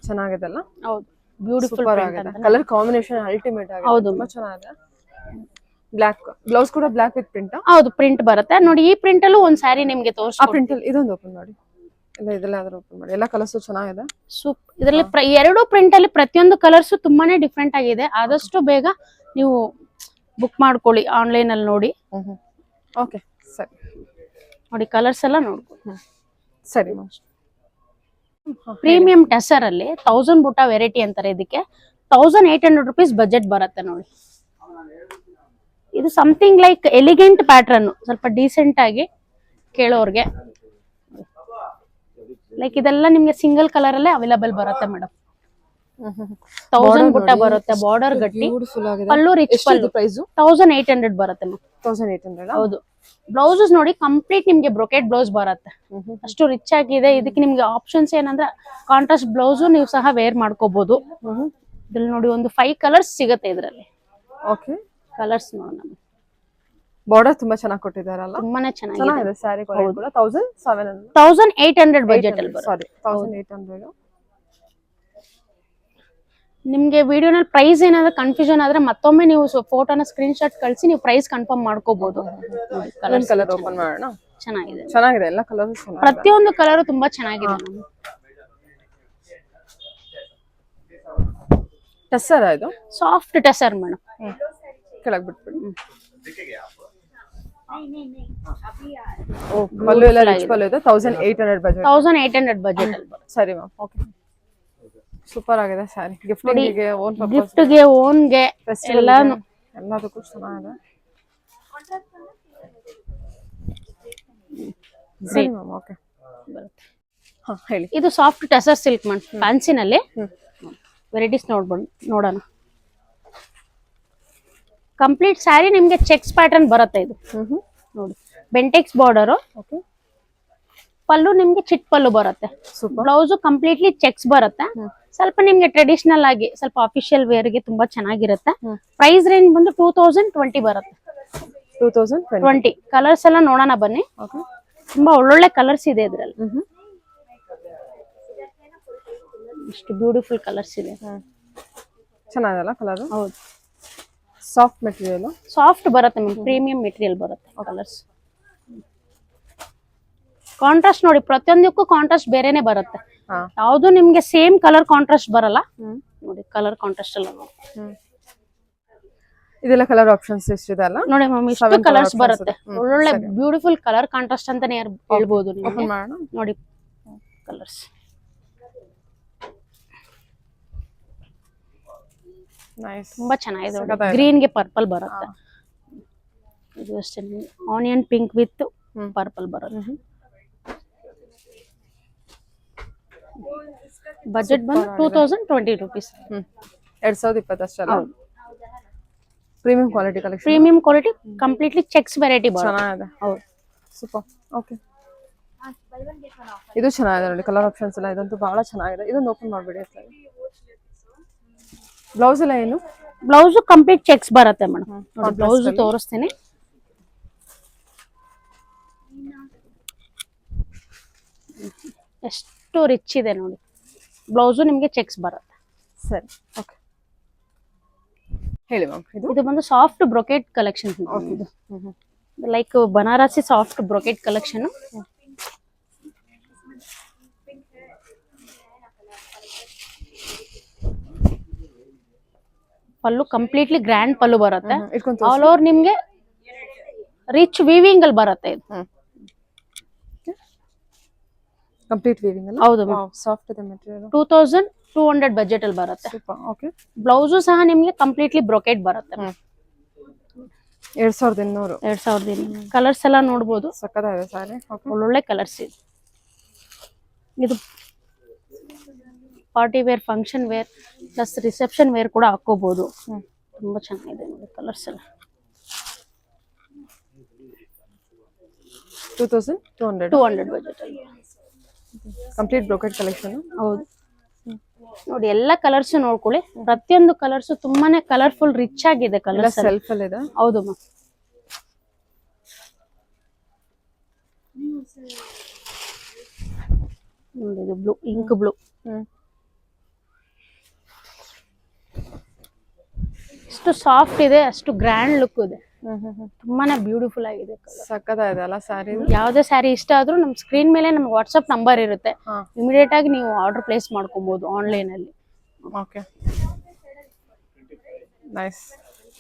ಚೆನ್ನಾಗಿದೆ ಅಲ್ಲ? ಹೌದು, ಬ್ಯೂಟಿಫುಲ್ ಆಗಿದೆ. ಕಲರ್ ಕಾಂಬಿನೇಷನ್ ಅಲ್ಟಿಮೇಟ್ ಆಗಿದೆ. ಹೌದು, ತುಂಬಾ ಚೆನ್ನಾಗಿದೆ. ಬ್ಲಾಕ್ ಬ್ಲೌಸ್ ಕೂಡ ಬ್ಲಾಕ್ ವಿತ್ ಪ್ರಿಂಟ್. ಹೌದು, ಪ್ರಿಂಟ್ ಬರುತ್ತೆ ನೋಡಿ. ಈ ಪ್ರಿಂಟ್ ಅಲ್ಲೂ ಒಂದ್ ಸ್ಯಾರಿ ನಿಮ್ಗೆ ತೋರಿಸಿ. ಆ ಪ್ರಿಂಟ್ ಅಲ್ಲಿ ಇದೊಂದು ಓಪನ್ ಮಾಡಿ. ಇಲ್ಲ, ಇದೆಲ್ಲ ಓಪನ್ ಮಾಡಿ. ಎಲ್ಲ ಕಲರ್ಸ್ ಚೆನ್ನಾಗಿದೆ. ಇದರಲ್ಲಿ 2 ಪ್ರಿಂಟ್ ಅಲ್ಲಿ ಪ್ರತಿಯೊಂದು ಕಲರ್ಸ್ ತುಂಬಾನೇ ಡಿಫ್ರೆಂಟ್ ಆಗಿದೆ. ಆದಷ್ಟು ಬೇಗ ನೀವು ಬುಕ್ ಮಾಡ್ಕೊಳ್ಳಿ ಆನ್ಲೈನ್ ಅಲ್ಲಿ ನೋಡಿ. ಓಕೆ, ಸರಿ ನೋಡಿ. ಕಲರ್ಸ್ ಎಲ್ಲ ನೋಡ್ಕೊಳ್ಳಿ. ಸರಿ. ಪ್ರೀಮಿಯಂ ಟೆಸರ್ ಅಲ್ಲಿ 1000 ಬುಟ್ಟ ವೆರೈಟಿ ಅಂತಾರೆ. ಇದಕ್ಕೆ 1800 ರುಪೀಸ್ ಬಜೆಟ್ ಬರುತ್ತೆ ನೋಡಿ. ಇದು ಸಮಥಿಂಗ್ ಲೈಕ್ ಎಲಿಗೆಂಟ್ ಪ್ಯಾಟರ್ನ್, ಸ್ವಲ್ಪ ಡೀಸೆಂಟ್ ಆಗಿ ಕೇಳೋರ್ಗೆ. ಲೈಕ್ ಇದೆಲ್ಲ ನಿಮ್ಗೆ ಸಿಂಗಲ್ ಕಲರ್ ಅಲ್ಲೇ ಅವೈಲಬಲ್ ಬರುತ್ತೆ ಮೇಡಮ್. 1000 ಬುಟ್ಟ ಬರುತ್ತೆ, ಬಾರ್ಡರ್ ಗಟ್ಟಿ, ಬ್ಯೂಟಿಫುಲ್ ಆಗಿದೆ. ಪಲ್ಲು ರಿಚ್ ಎಷ್ಟು ಪಲ್ಲು, ಪ್ರೈಸ್? 1800 ಬರುತ್ತೆ ಮ್ಯಾಮ್. 1800. ಹೌದು. ಬ್ಲೌಸಸ್ ನೋಡಿ ಕಂಪ್ಲೀಟ್ ನಿಮ್ಗೆ ಬ್ರೊಕೆಟ್ ಬ್ಲೌಸ್ ಬರುತ್ತೆ, ಅಷ್ಟು ರಿಚ್ ಆಗಿದೆ. ಇದಕ್ಕೆ ನಿಮ್ಗೆ ಆಪ್ಷನ್ಸ್ ಏನಂದ್ರೆ ಕಾಂಟ್ರಾಸ್ಟ್ ಬ್ಲೌಸ್ ನೀವು ಸಹ ವೇರ್ ಮಾಡ್ಕೋಬಹುದು. ಇದ್ರಲ್ಲಿ ನೋಡಿ ಒಂದು 5 ಕಲರ್ಸ್ ಸಿಗುತ್ತೆ ಇದರಲ್ಲಿ. ಓಕೆ, ಕಲರ್ಸ್ ನೋಡೋಣ. ಬಾರ್ಡರ್ ತುಂಬಾ ಚೆನ್ನಾಗಿ ಕೊಟ್ಟಿದ್ದಾರಲ್ಲ, ತುಂಬಾನೇ ಚೆನ್ನಾಗಿದೆ. ಸ್ಯಾರಿ ಕ್ವಾಲಿಟಿ ಕೂಡ 1700, 1800 ಬಜೆಟ್ ಅಲ್ಲಿ ಬರುತ್ತೆ. ಸಾರಿ 1800. ನಿಮ್ಗೆ ವಿಡಿಯೋನಲ್ಲಿ ಪ್ರೈಸ್ ಏನಾದ್ರು ಕನ್ಫ್ಯೂಷನ್ ಆದ್ರೆ ಮತ್ತೊಮ್ಮೆ ನೀವು ಫೋಟೋನ ಸ್ಕ್ರೀನ್ ಶಾಟ್ ಕಳಿಸಿ ನೀವು ಪ್ರೈಸ್ ಕನ್ಫರ್ಮ್ ಮಾಡ್ಕೋಬಹುದು. ಕಲರ್ ಓಪನ್ ಮಾಡೋಣ. ಚೆನ್ನಾಗಿದೆ, ಚೆನ್ನಾಗಿದೆ, ಎಲ್ಲ ಕಲರ್ ಚೆನ್ನಾಗಿದೆ. ಪ್ರತಿಯೊಂದು ಕಲರ್ ತುಂಬಾ ಚೆನ್ನಾಗಿದೆ. ಟಸರ್ ಇದು, ಸಾಫ್ಟ್ ಟಸರ್ ಮೇಡಮ್. ಕೆಳಗೆ ಬಿಟ್ಬಿಡಿ. ಪಲ್ಲು ಎಲ್ಲ ರಿಚ್ ಪಲ್ಲು ಇದೆ. 1800 ಬಜೆಟ್. 1800 ಬಜೆಟ್ ಅಲ್ಲಿ ಬರುತ್ತೆ. ಸರಿ ಮ್ಯಾಮ್, ಓಕೆ. ಸೂಪರ್ ಆಗಿದೆ ಸ್ಯಾರಿ. ಗಿಫ್ಟಿಂಗ್ ಗೆ, ಓನ್ ಪರ್ಪಸ್, ಗಿಫ್ಟ್ ಗೆ, ಓನ್ ಗೆ, ಎಲ್ಲದಕ್ಕೂ ಚೆನ್ನಾಗಿದೆ. ಸರಿ ಮ್ಯಾಮ್, ಓಕೆ. ಹಾ, ಹೇಳಿ. ಇದು ಸಾಫ್ಟ್ ಟಸರ್ ಸಿಲ್ಕ್ ಮೇಡಮ್, ಫ್ಯಾನ್ಸಿನಲ್ಲಿ ವೆರೈಟೀಸ್ ನೋಡೋಣ. ಕಂಪ್ಲೀಟ್ ಸ್ಯಾರಿ ನಿಮ್ಗೆ ಚೆಕ್ಸ್ ಪ್ಯಾಟರ್ನ್ ಬರುತ್ತೆ. ಇದು ನೋಡಿ, ಬೆಂಟೆಕ್ಸ್ ಬಾರ್ಡರ್, ಪಲ್ಲು ನಿಮ್ಗೆ ಚಿಟ್ ಪಲ್ಲು ಬರುತ್ತೆ. ಬ್ಲೌಸ್ ಕಂಪ್ಲೀಟ್ಲಿ ಚೆಕ್ಸ್ ಬರುತ್ತೆ. ಸ್ವಲ್ಪ ನಿಮ್ಗೆ ಟ್ರೆಡಿಷನಲ್ ಆಗಿ, ಸ್ವಲ್ಪ ಅಫಿಷಿಯಲ್ ವೇರ್ ಗೆ ತುಂಬಾ ಚೆನ್ನಾಗಿರುತ್ತೆ. ಪ್ರೈಸ್ ರೇಂಜ್ ಬಂದು 2020 ಬರುತ್ತೆ. 2020. ಕಲರ್ಸ್ ಎಲ್ಲ ನೋಡೋಣ ಬನ್ನಿ. ತುಂಬಾ ಒಳ್ಳೊಳ್ಳೆ ಕಲರ್ಸ್ ಇದೆ ಇದ್ರಲ್ಲಿ. ಇಷ್ಟು ಬ್ಯೂಟಿಫುಲ್ ಕಲರ್ಸ್ ಇದೆ. ಚೆನ್ನಾಗಲ್ಲ ಕಲರ್? ಹೌದು. ಸಾಫ್ಟ್ ಮೆಟೀರಿಯಲ್, ಸಾಫ್ಟ್ ಬರುತ್ತೆ ಮ್ಯಾಮ್, ಪ್ರೀಮಿಯಂ ಮೆಟೀರಿಯಲ್ ಬರುತ್ತೆ. ಕಲರ್ಸ್ ಕಾಂಟ್ರಾಸ್ಟ್ ನೋಡಿ, ಪ್ರತಿಯೊಂದಕ್ಕೂ ಕಾಂಟ್ರಾಸ್ಟ್ ಬೇರೆನೆ ಬರುತ್ತೆ. ಯಾವುದು ನಿಮ್ಗೆ ಸೇಮ್ ಕಲರ್ ಕಾಂಟ್ರಾಸ್ಟ್ ಬರಲ್ಲ. ನೋಡಿ ಕಲರ್ ಕಾಂಟ್ರಾಸ್ಟ್ ಎಲ್ಲ ಇದೆಲ್ಲ ಕಲರ್ ಆಪ್ಷನ್ಸ್ ಎಷ್ಟಿದೆ ಅಲ್ಲ ನೋಡಿ ಮ್ಯಾಮ್. ಇಷ್ಟು ಕಲರ್ಸ್ ಬರುತ್ತೆ, ಒಳ್ಳೊಳ್ಳೆ ಬ್ಯೂಟಿಫುಲ್ ಕಲರ್ ಕಾಂಟ್ರಾಸ್ಟ್ ಅಂತಾನೆ ಹೇಳ್ಬೋದು. ನೋಡಿ ಕಲರ್ಸ್ ತುಂಬಾ ಚೆನ್ನಾಗಿದೆ. ಗ್ರೀನ್ ಗೆ ಪರ್ಪಲ್ ಬರುತ್ತೆ. ಇದು ಅಷ್ಟೇ, ಆನಿಯನ್ ಪಿಂಕ್ ವಿತ್ ಪರ್ಪಲ್ ಬರುತ್ತೆ. ಬಜೆಟ್ ಬಂದು 2020 ರೂಪೀಸ್. 2020 ಅಷ್ಟಲ್ಲ. Premium quality collection. Premium quality, completely checks variety ಬರುತ್ತೆ. ಚೆನ್ನಾಗಿದೆ. ಹೌದು, ಸೂಪರ್. ಓಕೆ, ಇದು ಚೆನ್ನಾಗಿದೆ ನೋಡಿ, ಕಲರ್ ಆಪ್ಷನ್ಸ್ ಎಲ್ಲ. ಇದಂತೂ ಬಹಳ ಚೆನ್ನಾಗಿದೆ. ಇದೊಂದು ಓಪನ್ ಮಾಡ್ಬಿಡಿ. ಬ್ಲೌಸ್ ಎಲ್ಲ ಏನು? ಬ್ಲೌಸ್ ಕಂಪ್ಲೀಟ್ ಚೆಕ್ಸ್ ಬರುತ್ತೆ ಮೇಡಮ್. ಬ್ಲೌಸ್ ತೋರಿಸ್ತೀನಿ. ಎಷ್ಟು ರಿಚ್ ಇದೆ ನೋಡಿ. ಬ್ಲೌಸ್ ನಿಮ್ಗೆ ಚೆಕ್ಸ್ ಬರುತ್ತೆ. ಸರಿ, ಓಕೆ, ಹೇಳಿ ಮ್ಯಾಮ್. ಇದು ಬಂದು ಸಾಫ್ಟ್ ಬ್ರೊಕೆಟ್ ಕಲೆಕ್ಷನ್. ಇದು like Banarasi soft brocade collection. Pallu completely grand pallu ಬರುತ್ತೆ. ಆಲ್ ಓವರ್ ನಿಮ್ಗೆ ರಿಚ್ ವೀವಿಂಗ್ ಅಲ್ಲಿ ಬರುತ್ತೆ. ಇದು ಕಂಪ್ಲೀಟ್ ವೀವಿಂಗ್ ಅಲ್ಲ? ಹೌದು, ಸಾಫ್ಟ್ ಇದೆ ಮೆಟೀರಿಯಲ್. 2200 ಬಜೆಟ್ ಅಲ್ಲಿ ಬರುತ್ತೆ. ಓಕೆ. ಬ್ಲೌಸ್ ಸಹ ನಿಮ್ಗೆ ಕಂಪ್ಲೀಟ್ಲಿ ಬ್ರೊಕೆಟ್ ಬರುತ್ತೆ. 2200. ಕಲರ್ಸ್ ಎಲ್ಲ ನೋಡಬಹುದು. ಸಕ್ಕತ್ತಾಗಿದೆ ಸಾರಿ. ಒಳ್ಳೊಳ್ಳೆ ಕಲರ್ಸ್ ಇದೆ. ಇದು party wear, function wear plus reception wear ಕೂಡ ಹಾಕೋಬಹುದು. ತುಂಬಾ ಚೆನ್ನಾಗಿದೆ ನೋಡಿ ಕಲರ್ಸ್ ಎಲ್ಲ. 2200 ಬಜೆಟ್ ಅಲ್ಲಿ ಕಂಪ್ಲೀಟ್ ಬ್ರೊಕೆಟ್ ಕಲೆಕ್ಷನ್. ಹೌದು ನೋಡಿ, ಎಲ್ಲ ಕಲರ್ಸ್ ನೋಡ್ಕೊಳ್ಳಿ. ಪ್ರತಿಯೊಂದು ಕಲರ್ಸ್ ತುಂಬಾನೇ ಕಲರ್ಫುಲ್, ರಿಚ್ ಆಗಿದೆ. ಕಲರ್ಸ್ ಸೆಲ್ಫ್ ಅಲ್ಲಿ ಇದೆ. ಹೌದು ಮ್ಯಾಮ್. ನೋಡಿ ಇದು ಬ್ಲೂ, ಇಂಕ್ ಬ್ಲೂ. ಎಷ್ಟು ಸಾಫ್ಟ್ ಇದೆ, ಅಷ್ಟು ಗ್ರ್ಯಾಂಡ್ ಲುಕ್ ಇದೆ. ತುಂಬಾನೇ ಬ್ಯೂಟಿಫುಲ್ ಆಗಿದೆ. ಸಕ್ಕತ್ತಾಗಿದೆ ಅಲ್ಲ ಸಾರಿ. ಯಾವ್ದೇ ಸ್ಯಾರಿ ಇಷ್ಟ ಆದ್ರೂ ನಮ್ ಸ್ಕ್ರೀನ್ ಮೇಲೆ ನಮ್ಗೆ ವಾಟ್ಸ್ಆಪ್ ನಂಬರ್ ಇರುತ್ತೆ. ಇಮಿಡಿಯೇಟ್ ಆಗಿ ನೀವು ಆರ್ಡರ್ ಪ್ಲೇಸ್ ಮಾಡ್ಕೊಬಹುದು ಆನ್ಲೈನ್ ಅಲ್ಲಿ. Okay, nice.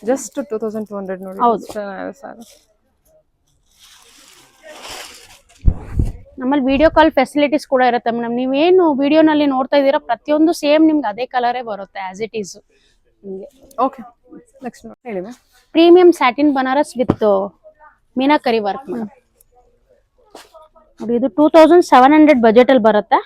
ಜಸ್ಟ್ 2200 ನೋಡಿ. ಹೌದು, ನಮ್ಮಲ್ಲಿ ವಿಡಿಯೋ ಕಾಲ್ ಫೆಸಿಲಿಟೀಸ್ ಕೂಡ ಇರುತ್ತೆ ಮೇಡಮ್. ನೀವೇನು ವಿಡಿಯೋನಲ್ಲಿ ನೋಡ್ತಾ ಇದ್ದೀರಾ ಪ್ರತಿಯೊಂದು ಸೇಮ್ ನಿಮ್ಗೆ ಅದೇ ಕಲರೇ ಬರುತ್ತೆ ಆಸ್ ಇಟ್ ಈಸ್ ನಿಮಗೆ. ಓಕೆ, ನೆಕ್ಸ್ಟ್ ಹೇಳಿ ma'am. Premium satin Banaras with meenakari work madam. ನೋಡಿ ಇದು 2700 ಬಜೆಟ್ ಅಲ್ಲಿ ಬರುತ್ತೆ.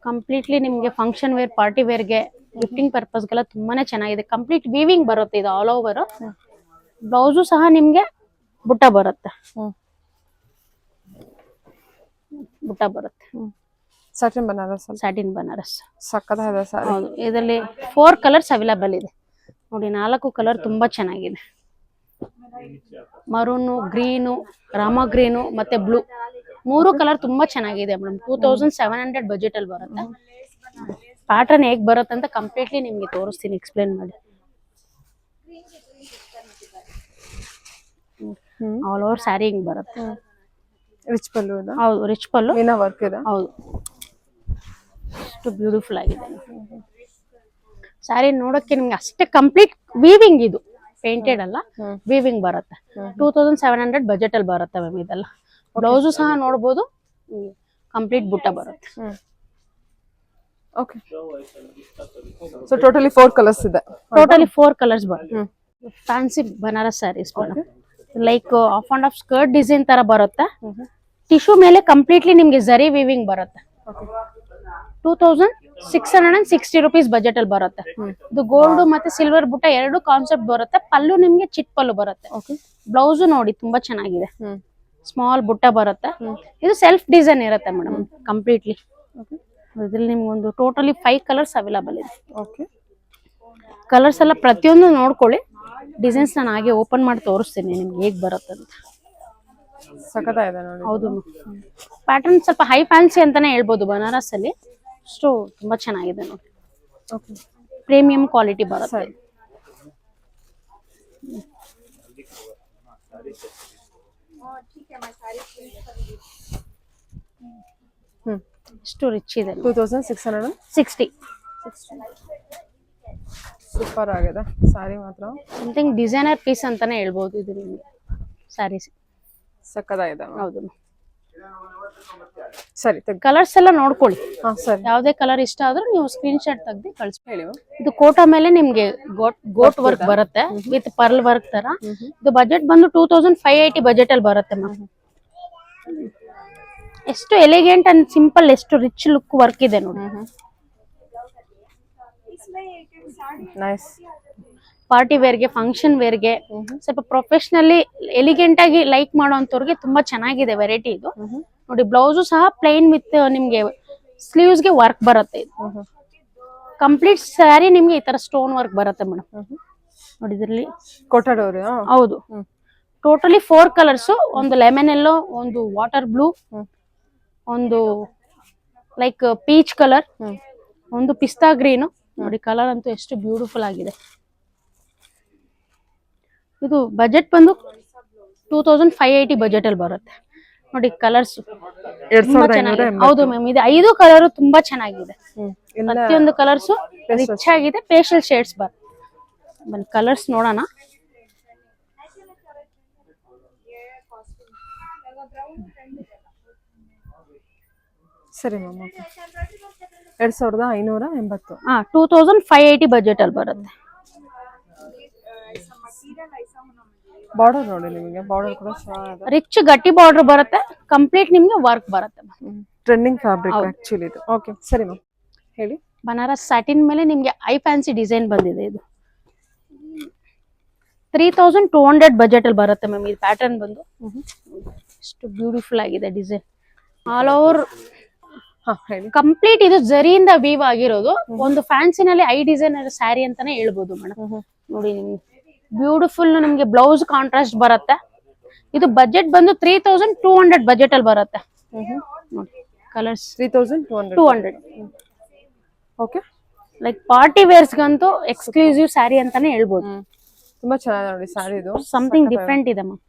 ಕಂಪ್ಲೀಟ್ಲಿ ನಿಮ್ಗೆ ಫಂಕ್ಷನ್ ವೇರ್ ಪಾರ್ಟಿ ವೇರ್ಗೆ ಗಿಫ್ಟಿಂಗ್ ಪರ್ಪಸ್ಗೆಲ್ಲ ತುಂಬಾನೇ ಚೆನ್ನಾಗಿದೆ. ಕಂಪ್ಲೀಟ್ ವೀವಿಂಗ್ ಬರುತ್ತೆ ಇದು ಆಲ್ ಓವರ್. ಬ್ಲೌಸು ಸಹ ನಿಮ್ಗೆ ಬುಟ್ಟ ಬರುತ್ತೆ. ಬುಟ್ಟ ಬರುತ್ತೆ. ಸ್ಯಾಟಿನ್ ಬನಾರಸ್. ಸ್ಯಾಟಿನ್ ಬನಾರಸ್ ಸಕ್ಕತ್ತಾಗಿದೆ ಸಾರಿ. ಹೌದು, ಇದರಲ್ಲಿ 4 ಕಲರ್ಸ್ ಅವೈಲಬಲ್ ಇದೆ ನೋಡಿ. 4 ಕಲರ್ ತುಂಬಾ ಚೆನ್ನಾಗಿದೆ. ಮರೂನು, ಗ್ರೀನು, ರಾಮ ಗ್ರೀನು ಮತ್ತೆ ಬ್ಲೂ 3 ಕಲರ್ ತುಂಬಾ ಚೆನ್ನಾಗಿದೆ ಮೇಡಮ್. 2700 ಬಜೆಟ್ ಅಲ್ಲಿ ಬರುತ್ತೆ. ಪ್ಯಾಟರ್ನ್ ಹೇಗ್ ಬರುತ್ತೆ ಅಂತ ಕಂಪ್ಲೀಟ್ಲಿ ನಿಮ್ಗೆ ತೋರಿಸ್ತೀನಿ, ಎಕ್ಸ್ಪ್ಲೇನ್ ಮಾಡಿ. ಆಲ್ ಓವರ್ ಸ್ಯಾರಿ ಹಿಂಗ್ ಬರುತ್ತೆ. ರಿಚ್ ಪಲ್ಲು ಇದೆ. ಹೌದು, ರಿಚ್ ಪಲ್ಲು, ಮೀನಾ ವರ್ಕ್ ಇದೆ. ಹೌದು, ಎಷ್ಟು ಬ್ಯೂಟಿಫುಲ್ ಆಗಿದೆ. ಸ್ಯಾರಿ ನೋಡಕ್ಕೆ ನಿಮ್ಗೆ ಅಷ್ಟೇ ಕಂಪ್ಲೀಟ್ ವೀವಿಂಗ್, ಇದು ಪೇಂಟೆಡ್ ಅಲ್ಲ, ವೀವಿಂಗ್ ಬರುತ್ತೆ. 2700 ಬಜೆಟ್ ಅಲ್ಲಿ ಬರುತ್ತೆ ಮ್ಯಾಮ್ ಇದೆಲ್ಲ. ಬ್ಲೌಸು ಸಹ ನೋಡ್ಬೋದು, ಕಂಪ್ಲೀಟ್ ಬುಟ್ಟ ಬರುತ್ತೆ. ಓಕೆ, ಸೊ ಟೋಟಲಿ 4 ಕಲರ್ಸ್ ಇದೆ. ಟೋಟಲಿ 4 ಕಲರ್ಸ್ ಬರುತ್ತೆ. Fancy Banaras sarees like half and half skirt design ತರ ಬರುತ್ತೆ. ಟಿಶ್ಯೂ ಮೇಲೆ ಕಂಪ್ಲೀಟ್ಲಿ ನಿಮ್ಗೆ ಜರಿ ವೀವಿಂಗ್ ಬರುತ್ತೆ. 2660 rupees ಬಜೆಟ್ ಅಲ್ಲಿ ಬರುತ್ತೆ. ಇದು ಗೋಲ್ಡ್ ಮತ್ತೆ ಸಿಲ್ವರ್ ಬುಟ್ಟ 2 ಕಾನ್ಸೆಪ್ಟ್ ಬರುತ್ತೆ. ಪಲ್ಲು ನಿಮ್ಗೆ ಚಿಟ್ ಪಲ್ಲು ಬರುತ್ತೆ. ಬ್ಲೌಸ್ ನೋಡಿ ತುಂಬಾ ಚೆನ್ನಾಗಿದೆ, ಸ್ಮಾಲ್ ಬುಟ್ಟ ಬರುತ್ತೆ. ಇದು ಸೆಲ್ಫ್ ಡಿಸೈನ್ ಇರುತ್ತೆ ಮೇಡಮ್ ಕಂಪ್ಲೀಟ್ಲಿ. ಇದ್ರಲ್ಲಿ ನಿಮ್ಗೆ ಒಂದು ಟೋಟಲಿ 5 ಕಲರ್ಸ್ ಅವೈಲಬಲ್ ಇದೆ. ಕಲರ್ಸ್ ಎಲ್ಲ ಪ್ರತಿಯೊಂದು ನೋಡ್ಕೊಳ್ಳಿ. ಡಿಸೈನ್ಸ್ ನಾನು ಹಾಗೆ ಓಪನ್ ಮಾಡಿ ತೋರಿಸ್ತೀನಿ ನಿಮ್ಗೆ ಹೇಗ್ ಬರುತ್ತೆ ಅಂತ. ಸಕ್ಕತ್ತಾಗಿದೆ ನೋಡಿ. ಹೌದು, ಪ್ಯಾಟರ್ನ್ ಸ್ವಲ್ಪ ಹೈ ಫ್ಯಾನ್ಸಿ ಅಂತಾನೆ ಹೇಳ್ಬೋದು. ಬನಾರಸ್ ಅಲ್ಲಿ ಅಷ್ಟು ತುಂಬಾ ಚೆನ್ನಾಗಿದೆ ನೋಡಿ. ಪ್ರೀಮಿಯಂ ಕ್ವಾಲಿಟಿ ಬರುತ್ತೆ. ಎಷ್ಟು ರಿಚ್ ಇದೆ. 2660. ಸೂಪರ್ ಆಗಿದೆ ಸಾರಿ ಮಾತ್ರ. ಸಮಥಿಂಗ್ ಡಿಸೈನರ್ ಪೀಸ್ ಅಂತಾನೆ ಹೇಳ್ಬೋದು ಇದು ನಿಮ್ಗೆ ಸ್ಯಾರೀಸ್. ಸಕ್ಕತ್ತಾಗಿದೆ. ಹೌದು, ಸರಿ, ಕಲರ್ಸ್ ಎಲ್ಲ ನೋಡ್ಕೊಳ್ಳಿ. ಸರಿ, ಯಾವ್ದೇ ಕಲರ್ ಇಷ್ಟ ಆದ್ರೂ ನೀವು ಸ್ಕ್ರೀನ್ ಶಾಟ್ ತೆಗ್ದು ಕಳ್ಸಿ. ಹೇಳಿ. ಇದು ಕೋಟಾ ಮೇಲೆ ನಿಮ್ಗೆ ಗೋಟ್ ವರ್ಕ್ ಬರುತ್ತೆ ವಿತ್ ಪರ್ಲ್ ವರ್ಕ್ ತರ. ಇದು ಬಜೆಟ್ ಬಂದು 2580 ಬಜೆಟ್ ಅಲ್ಲಿ ಬರುತ್ತೆ ಮ್ಯಾಮ್. ಎಷ್ಟು ಎಲಿಗೆಂಟ್ ಅಂಡ್ ಸಿಂಪಲ್, ಎಷ್ಟು ರಿಚ್ ಲುಕ್ ವರ್ಕ್ ಇದೆ ನೋಡಿ. ನೈಸ್. ಪಾರ್ಟಿ ವೇರ್ಗೆ, ಫಂಕ್ಷನ್ ವೇರ್ಗೆ, ಸ್ವಲ್ಪ ಪ್ರೊಫೆಷನಲಿ ಎಲಿಗೆಂಟ್ ಆಗಿ ಲೈಕ್ ಮಾಡೋಂಥವ್ರಿಗೆ ತುಂಬಾ ಚೆನ್ನಾಗಿದೆ ವೆರೈಟಿ ಇದು ನೋಡಿ. ಬ್ಲೌಸು ಸಹ ಪ್ಲೈನ್ ವಿತ್ ನಿಮ್ಗೆ ಸ್ಲೀವ್ಸ್ ಗೆ ವರ್ಕ್ ಬರುತ್ತೆ. ಕಂಪ್ಲೀಟ್ ಸ್ಯಾರಿ ನಿಮ್ಗೆ ಈ ತರ ಸ್ಟೋನ್ ವರ್ಕ್ ಬರುತ್ತೆ ಮೇಡಮ್ ನೋಡಿ. ಇದರಲ್ಲಿ ಕೊಟ್ಟಡೋರಿ. ಹೌದು, ಟೋಟಲಿ 4 ಕಲರ್ಸ್. ಒಂದು ಲೆಮನ್ ಎಲ್ಲೋ, ಒಂದು ವಾಟರ್ ಬ್ಲೂ, ಒಂದು ಲೈಕ್ ಪೀಚ್ ಕಲರ್, ಒಂದು ಪಿಸ್ತಾ ಗ್ರೀನು ನೋಡಿ. ಕಲರ್ ಅಂತೂ ಎಷ್ಟು ಬ್ಯೂಟಿಫುಲ್ ಆಗಿದೆ. ಇದು ಬಜೆಟ್ ಬಂದು 2580 ಬಜೆಟ್ ಅಲ್ಲಿ ಬರುತ್ತೆ ನೋಡಿ. ಕಲರ್ಸ್ ತುಂಬಾ ಚೆನ್ನಾಗಿದೆ. ಹೌದು ಮ್ಯಾಮ್, ಇದು 5 ಕಲರ್ ತುಂಬಾ ಚೆನ್ನಾಗಿದೆ. ಪ್ರತಿಯೊಂದು ಕಲರ್ಸ್ ರಿಚ್ ಆಗಿದೆ. ಪೇಸ್ಟಲ್ ಶೇಡ್ಸ್ ಬನ್ನಿ ಕಲರ್ಸ್ ನೋಡೋಣ. ಸರಿ ಮ್ಯಾಮ್, 2580. 2580 ಬಜೆಟ್ ಅಲ್ಲಿ ಬರುತ್ತೆ. ಬಾರ್ಡರ್ ನೋಡಿ, ನಿಮಗೆ ಬಾರ್ಡರ್ ಕೂಡ ಚೆನ್ನಾಗಿದೆ. ರಿಚ್ ಗಟ್ಟಿ ಬಾರ್ಡರ್ ಬರುತ್ತೆ. ಕಂಪ್ಲೀಟ್ ನಿಮ್ಗೆ ವರ್ಕ್ ಬರುತ್ತೆ. ಟ್ರೆಂಡಿಂಗ್ ಫ್ಯಾಬ್ರಿಕ್ ಆಕ್ಚುಲಿ ಇದು. ಓಕೆ, ಸರಿ ಮ್ಯಾಮ್, ಹೇಳಿ. ಬನಾರಸ್ ಸ್ಯಾಟಿನ್ ಮೇಲೆ ನಿಮ್ಗೆ ಐ ಫ್ಯಾನ್ಸಿ ಡಿಸೈನ್ ಬಂದಿದೆ. ಇದು 3200 ಬಜೆಟ್ ಅಲ್ಲಿ ಬರುತ್ತೆ ಮ್ಯಾಮ್. ಈ ಪ್ಯಾಟರ್ನ್ ಬಂದು ಎಷ್ಟು ಬ್ಯೂಟಿಫುಲ್ ಆಗಿದೆ ಡಿಸೈನ್. ಆಲ್ ಓವರ್ ಕಂಪ್ಲೀಟ್ ಇದು ಜರಿಯಿಂದ ವೀವ್ ಆಗಿರೋದು. ಒಂದು ಫ್ಯಾನ್ಸಿನಲ್ಲಿ ಐ ಡಿಸೈನರ್ ಸ್ಯಾರಿ ಅಂತಾನೆ ಹೇಳ್ಬೋದು ಮೇಡಮ್ ನೋಡಿ. ನಿಮ್ಗೆ ಬ್ಯೂಟಿಫುಲ್ ನಿಮ್ಗೆ ಬ್ಲೌಸ್ ಕಾಂಟ್ರಾಸ್ಟ್ ಬರುತ್ತೆ. ಇದು ಬಜೆಟ್ ಬಂದು 3200 ಬಜೆಟ್ ಅಲ್ಲಿ ಬರುತ್ತೆ ನೋಡಿ. Colours 3200. Okay, like party wears ಗಂತೂ ಎಕ್ಸ್ಕ್ಲೂಸಿವ್ ಸ್ಯಾರಿ ಅಂತಾನೆ ಹೇಳ್ಬೋದು. ತುಂಬಾ ಚೆನ್ನಾಗಿದೆ ನೋಡಿ ಸ್ಯಾರಿ. ಇದು ಸಮಥಿಂಗ್ ಡಿಫ್ರೆಂಟ್ ಇದೆ ಮ್ಯಾಮ್.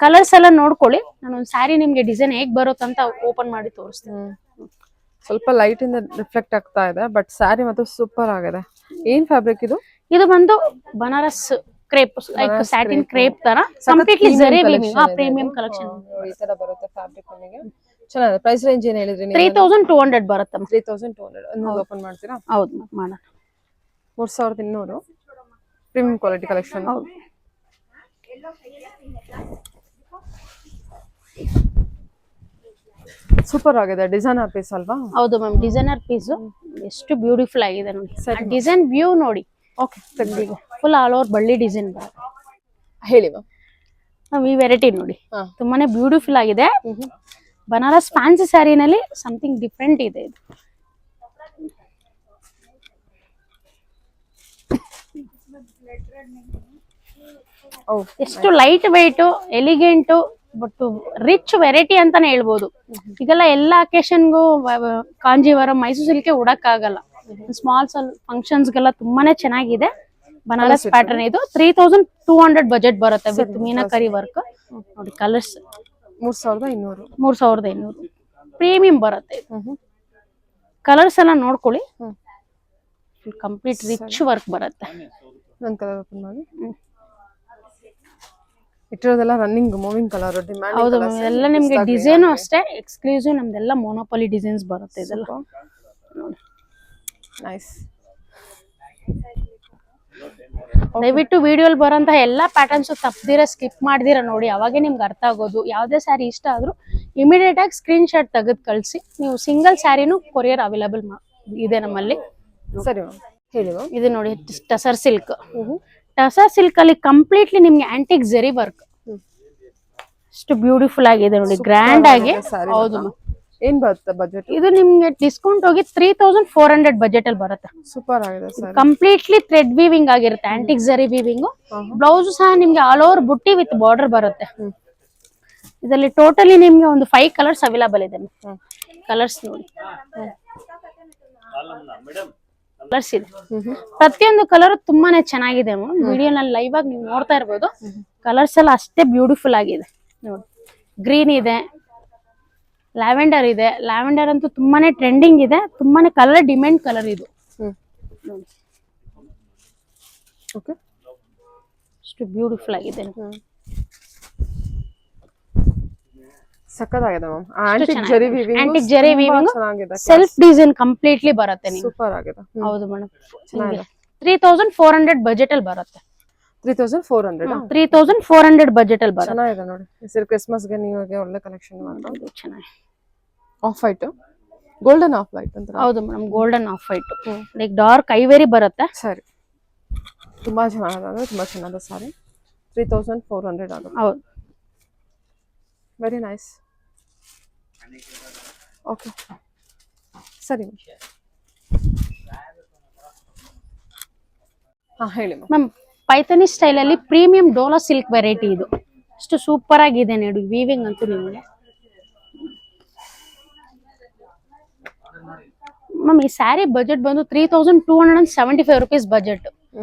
ಕಲರ್ಸ್ ಎಲ್ಲ ನೋಡ್ಕೊಳ್ಳಿ. ನಾನು ಒಂದು ಸ್ಯಾರಿ ನಿಮ್ಗೆ ಡಿಸೈನ್ ಹೇಗ್ ಬರುತ್ತೆ ಅಂತ ಓಪನ್ ಮಾಡಿ ತೋರಿಸ್ತೀನಿ. ಸ್ವಲ್ಪ ಲೈಟ್ ಇಂದ ರಿಫ್ಲೆಕ್ಟ್ ಆಗ್ತಾ ಇದೆ, ಬಟ್ ಸ್ಯಾರಿ ಮಾತ್ರ ಸೂಪರ್ ಆಗಿದೆ. ಏನ್ ಫ್ಯಾಬ್ರಿಕ್ ಇದು? ಇದು ಬಂದು Banaras crepe, like satin crepe ತರ ಕಂಪ್ಲೀಟ್ಲಿ ಜರಿ ವೀವಿಂಗ್. ಪ್ರೀಮಿಯಂ ಕಲೆಕ್ಷನ್ ಈ ತರ ಬರುತ್ತೆ ಫ್ಯಾಬ್ರಿಕ್. ನಿಮಗೆ ಚೆನ್ನಾಗಿದೆ. ಪ್ರೈಸ್ ರೇಂಜ್ ಏನ್ ಹೇಳಿದ್ರಿ ನೀವು? 3200 ಬರುತ್ತೆ. 3200. ಒಂದು ಓಪನ್ ಮಾಡ್ತೀರಾ? ಹೌದು ಮಾಡೋಣ. 3200 ಪ್ರೀಮಿಯಂ ಕ್ವಾಲಿಟಿ ಕಲೆಕ್ಷನ್. ಹೌದು, ಸೂಪರ್ ಆಗಿದೆ, ಡಿಸೈನರ್ ಪೀಸ್ ಅಲ್ವಾ? ಹೌದು ಮ್ಯಾಮ್, ಡಿಸೈನರ್ ಪೀಸು ಎಷ್ಟು ಬ್ಯೂಟಿಫುಲ್ ಆಗಿದೆ ನೋಡಿ. ಡಿಸೈನ್ ವ್ಯೂ ನೋಡಿ. ಓಕೆ, ಫುಲ್ ಆಲ್ ಓವರ್ ಬಳ್ಳಿ ಡಿಸೈನ್ ಬರುತ್ತೆ. ಹೇಳಿ ಮ್ಯಾಮ್. ಈ ವೆರೈಟಿ ನೋಡಿ, ತುಂಬಾನೇ ಬ್ಯೂಟಿಫುಲ್ ಆಗಿದೆ. ಬನಾರಸ್ ಫ್ಯಾನ್ಸಿ ಸ್ಯಾರಿನಲ್ಲಿ ಸಮಥಿಂಗ್ ಡಿಫ್ರೆಂಟ್ ಇದೆ ಇದು. ಎಷ್ಟು light weight, elegant, but rich variety ಅಂತಾನೆ ಹೇಳ್ಬೋದು. ಈಗೆಲ್ಲ ಎಲ್ಲ ಅಕೇಶನ್ಗೂ ಕಾಂಜೀವರಂ, ಮೈಸೂರು ಸಿಲ್ಕೆ ಉಡಕ್ಕಾಗಲ್ಲ. ಸ್ಮಾಲ್ ಫಂಕ್ಷನ್ಸ್ಗೆಲ್ಲ ತುಂಬಾನೇ ಚೆನ್ನಾಗಿದೆ. ಬನಾರಸ್ ಪ್ಯಾಟರ್ನ್ ಇದು. 3200 ಬಜೆಟ್ ಬರುತ್ತೆ ವಿತ್ ಮೀನಾಕರಿ ವರ್ಕ್ ನೋಡಿ. ಕಲರ್ಸ್ 3200 ಪ್ರೀಮಿಯಂ ಬರುತ್ತೆ. ಕಲರ್ಸ್ ಎಲ್ಲ ನೋಡ್ಕೊಳ್ಳಿ, ಕಂಪ್ಲೀಟ್ ರಿಚ್ ವರ್ಕ್ ಬರುತ್ತೆ. ಇಟ್ಟಿರೋದೆಲ್ಲ ರನ್ನಿಂಗ್ ಮೂವಿಂಗ್ ಕಲರ್, ಡಿಮ್ಯಾಂಡ್. ಹೌದು, ಎಲ್ಲ ನಿಮ್ಗೆ ಡಿಸೈನು ಅಷ್ಟೇ ಎಕ್ಸ್ಕ್ಲೂಸಿವ್, ನಮ್ದೆಲ್ಲ ಮೋನೋಪಾಲಿ ಡಿಸೈನ್ಸ್ ಬರುತ್ತೆ ಇದೆಲ್ಲ. ನೈಸ್. ದಯವಿಟ್ಟು ವಿಡಿಯೋಲ್ ಬರೋಂತಹ ಎಲ್ಲಾ ಪ್ಯಾಟರ್ನ್ಸ್ ತಪ್ಪದಿರ ಸ್ಕಿಪ್ ಮಾಡ್ದಿರ ನೋಡಿ, ಅವಾಗೆ ನಿಮ್ಗೆ ಅರ್ಥ ಆಗೋದು. ಯಾವ್ದೇ ಸ್ಯಾರಿ ಇಷ್ಟ ಆದ್ರೂ ಇಮಿಡಿಯೇಟ್ ಆಗಿ ಸ್ಕ್ರೀನ್ ಶಾಟ್ ತೆಗೆದು ಕಳಿಸಿ. ನೀವು ಸಿಂಗಲ್ ಸ್ಯಾರಿನೂ ಕೊರಿಯರ್ ಅವೈಲೇಬಲ್ ಇದೆ ನಮ್ಮಲ್ಲಿ. ಸರಿ ಮ್ಯಾಮ್, ಹೇಳಿ ಮ್ಯಾಮ್. ಇದು ನೋಡಿ ಟಸರ್ ಸಿಲ್ಕ್. ಟಸರ್ ಸಿಲ್ಕ್ ಅಲ್ಲಿ ಕಂಪ್ಲೀಟ್ಲಿ ನಿಮ್ಗೆ ಆಂಟಿಕ್ ಜೆರಿ ವರ್ಕ್, ಎಷ್ಟು ಬ್ಯೂಟಿಫುಲ್ ಆಗಿದೆ ನೋಡಿ, ಗ್ರ್ಯಾಂಡ್ ಆಗಿ. ಹೌದು ಮ್ಯಾಮ್. ಏನ್ ಬರುತ್ತೆ ಬಜೆಟ್? ಇದು ನಿಮ್ಗೆ ಡಿಸ್ಕೌಂಟ್ ಹೋಗಿ 3400 ಬಜೆಟ್ ಅಲ್ಲಿ ಬರುತ್ತೆ. ಸೂಪರ್ ಆಗಿದೆ ಸರ್. ಕಂಪ್ಲೀಟ್ಲಿ ಥ್ರೆಡ್ ವೀವಿಂಗ್ ಆಗಿರುತ್ತೆ, ಆಂಟಿಕ್ ಜರಿ ವೀವಿಂಗ್. ಬ್ಲೌಸ್ ಸಹ ನಿಮ್ಗೆ ಆಲ್ ಓವರ್ ಬುಟ್ಟಿ ವಿತ್ ಬಾರ್ಡರ್ ಬರುತ್ತೆ. ಇದರಲ್ಲಿ ಟೋಟಲಿ ನಿಮ್ಗೆ ಒಂದು 5 ಕಲರ್ಸ್ ಅವೈಲೇಬಲ್ ಇದೆ. ಕಲರ್ಸ್ ನೋಡಿ, ಕಲರ್ಸ್ ಇದೆ. ಪ್ರತಿಯೊಂದು ಕಲರ್ ತುಂಬಾನೇ ಚೆನ್ನಾಗಿದೆ. ವಿಡಿಯೋನಲ್ಲಿ ಲೈವ್ ಆಗಿ ನೀವು ನೋಡ್ತಾ ಇರ್ಬೋದು. ಕಲರ್ಸ್ ಎಲ್ಲ ಅಷ್ಟೇ ಬ್ಯೂಟಿಫುಲ್ ಆಗಿದೆ ನೋಡಿ. ಗ್ರೀನ್ ಇದೆ, ಲ್ಯಾವೆಂಡರ್ ಇದೆ. ಲ್ಯಾವೆಂಡರ್ ಅಂತೂ ತುಂಬಾನೇ ಟ್ರೆಂಡಿಂಗ್ ಇದೆ, ತುಂಬಾನೇ ಕಲರ್ ಡಿಮ್ಯಾಂಡ್ ಕಲರ್ ಇದು. ಓಕೆ, ಎಷ್ಟು ಬ್ಯೂಟಿಫುಲ್ ಆಗಿದೆ. ಸಕ್ಕತ್ತಾಗಿದೆ ಮ್ಯಾಮ್. ಆಂಟಿಕ್ ಜರಿ ವೀವಿಂಗ್, ಆಂಟಿಕ್ ಜರಿ ವೀವಿಂಗ್, ಚೆನ್ನಾಗಿದೆ. ಸೆಲ್ಫ್ ಡಿಸೈನ್ ಕಂಪ್ಲೀಟ್ಲಿ ಬರುತ್ತೆ ನಿಮಗೆ. ಸೂಪರ್ ಆಗಿದೆ. ಹೌದು ಮೇಡಮ್. 3400 ಬಜೆಟ್ ಅಲ್ಲಿ ಬರುತ್ತೆ. 3400 ಬಜೆಟ್ ಅಲ್ಲಿ ಬರುತ್ತೆ. ಚೆನ್ನಾಗಿದೆ ನೋಡಿ. ಸರ್ ಕ್ರಿಸ್ಮಸ್ ಗೆ ನೀವೇ ಒಳ್ಳೆ ಕಲೆಕ್ಷನ್ ಮಾಡ್ಬೋದು. ಚೆನ್ನಾಗಿ off white, golden off white ಅಂತ. ಹೌದು madam, golden off white, like dark ivory ಬರುತ್ತೆ. ಸರಿ, ತುಂಬಾ ಚೆನ್ನಾಗಿದೆ, ತುಂಬಾ ಚೆನ್ನಾಗಿದೆ ಸಾರಿ. 3400 ಆಗುತ್ತೆ. ಹೌದು, ವೆರಿ ನೈಸ್. ಓಕೆ, ಸರಿ ಹೇಳಿ ಮ್ಯಾಮ್. ಪೈಥಾನಿ ಸ್ಟೈಲ್ ಅಲ್ಲಿ ಪ್ರೀಮಿಯಂ ಡೋಲಾ ಸಿಲ್ಕ್ ವೆರೈಟಿ ಇದು. ಎಷ್ಟು ಸೂಪರ್ ಆಗಿದೆ ನೋಡಿ, ವೀವಿಂಗ್ ಅಂತೂ ನಿಮಗೆ. ಮ್ಯಾಮ್, ಈ ಸ್ಯಾರಿ ಬಜೆಟ್ ಬಂದು 3275 rupees ಬಜೆಟ್.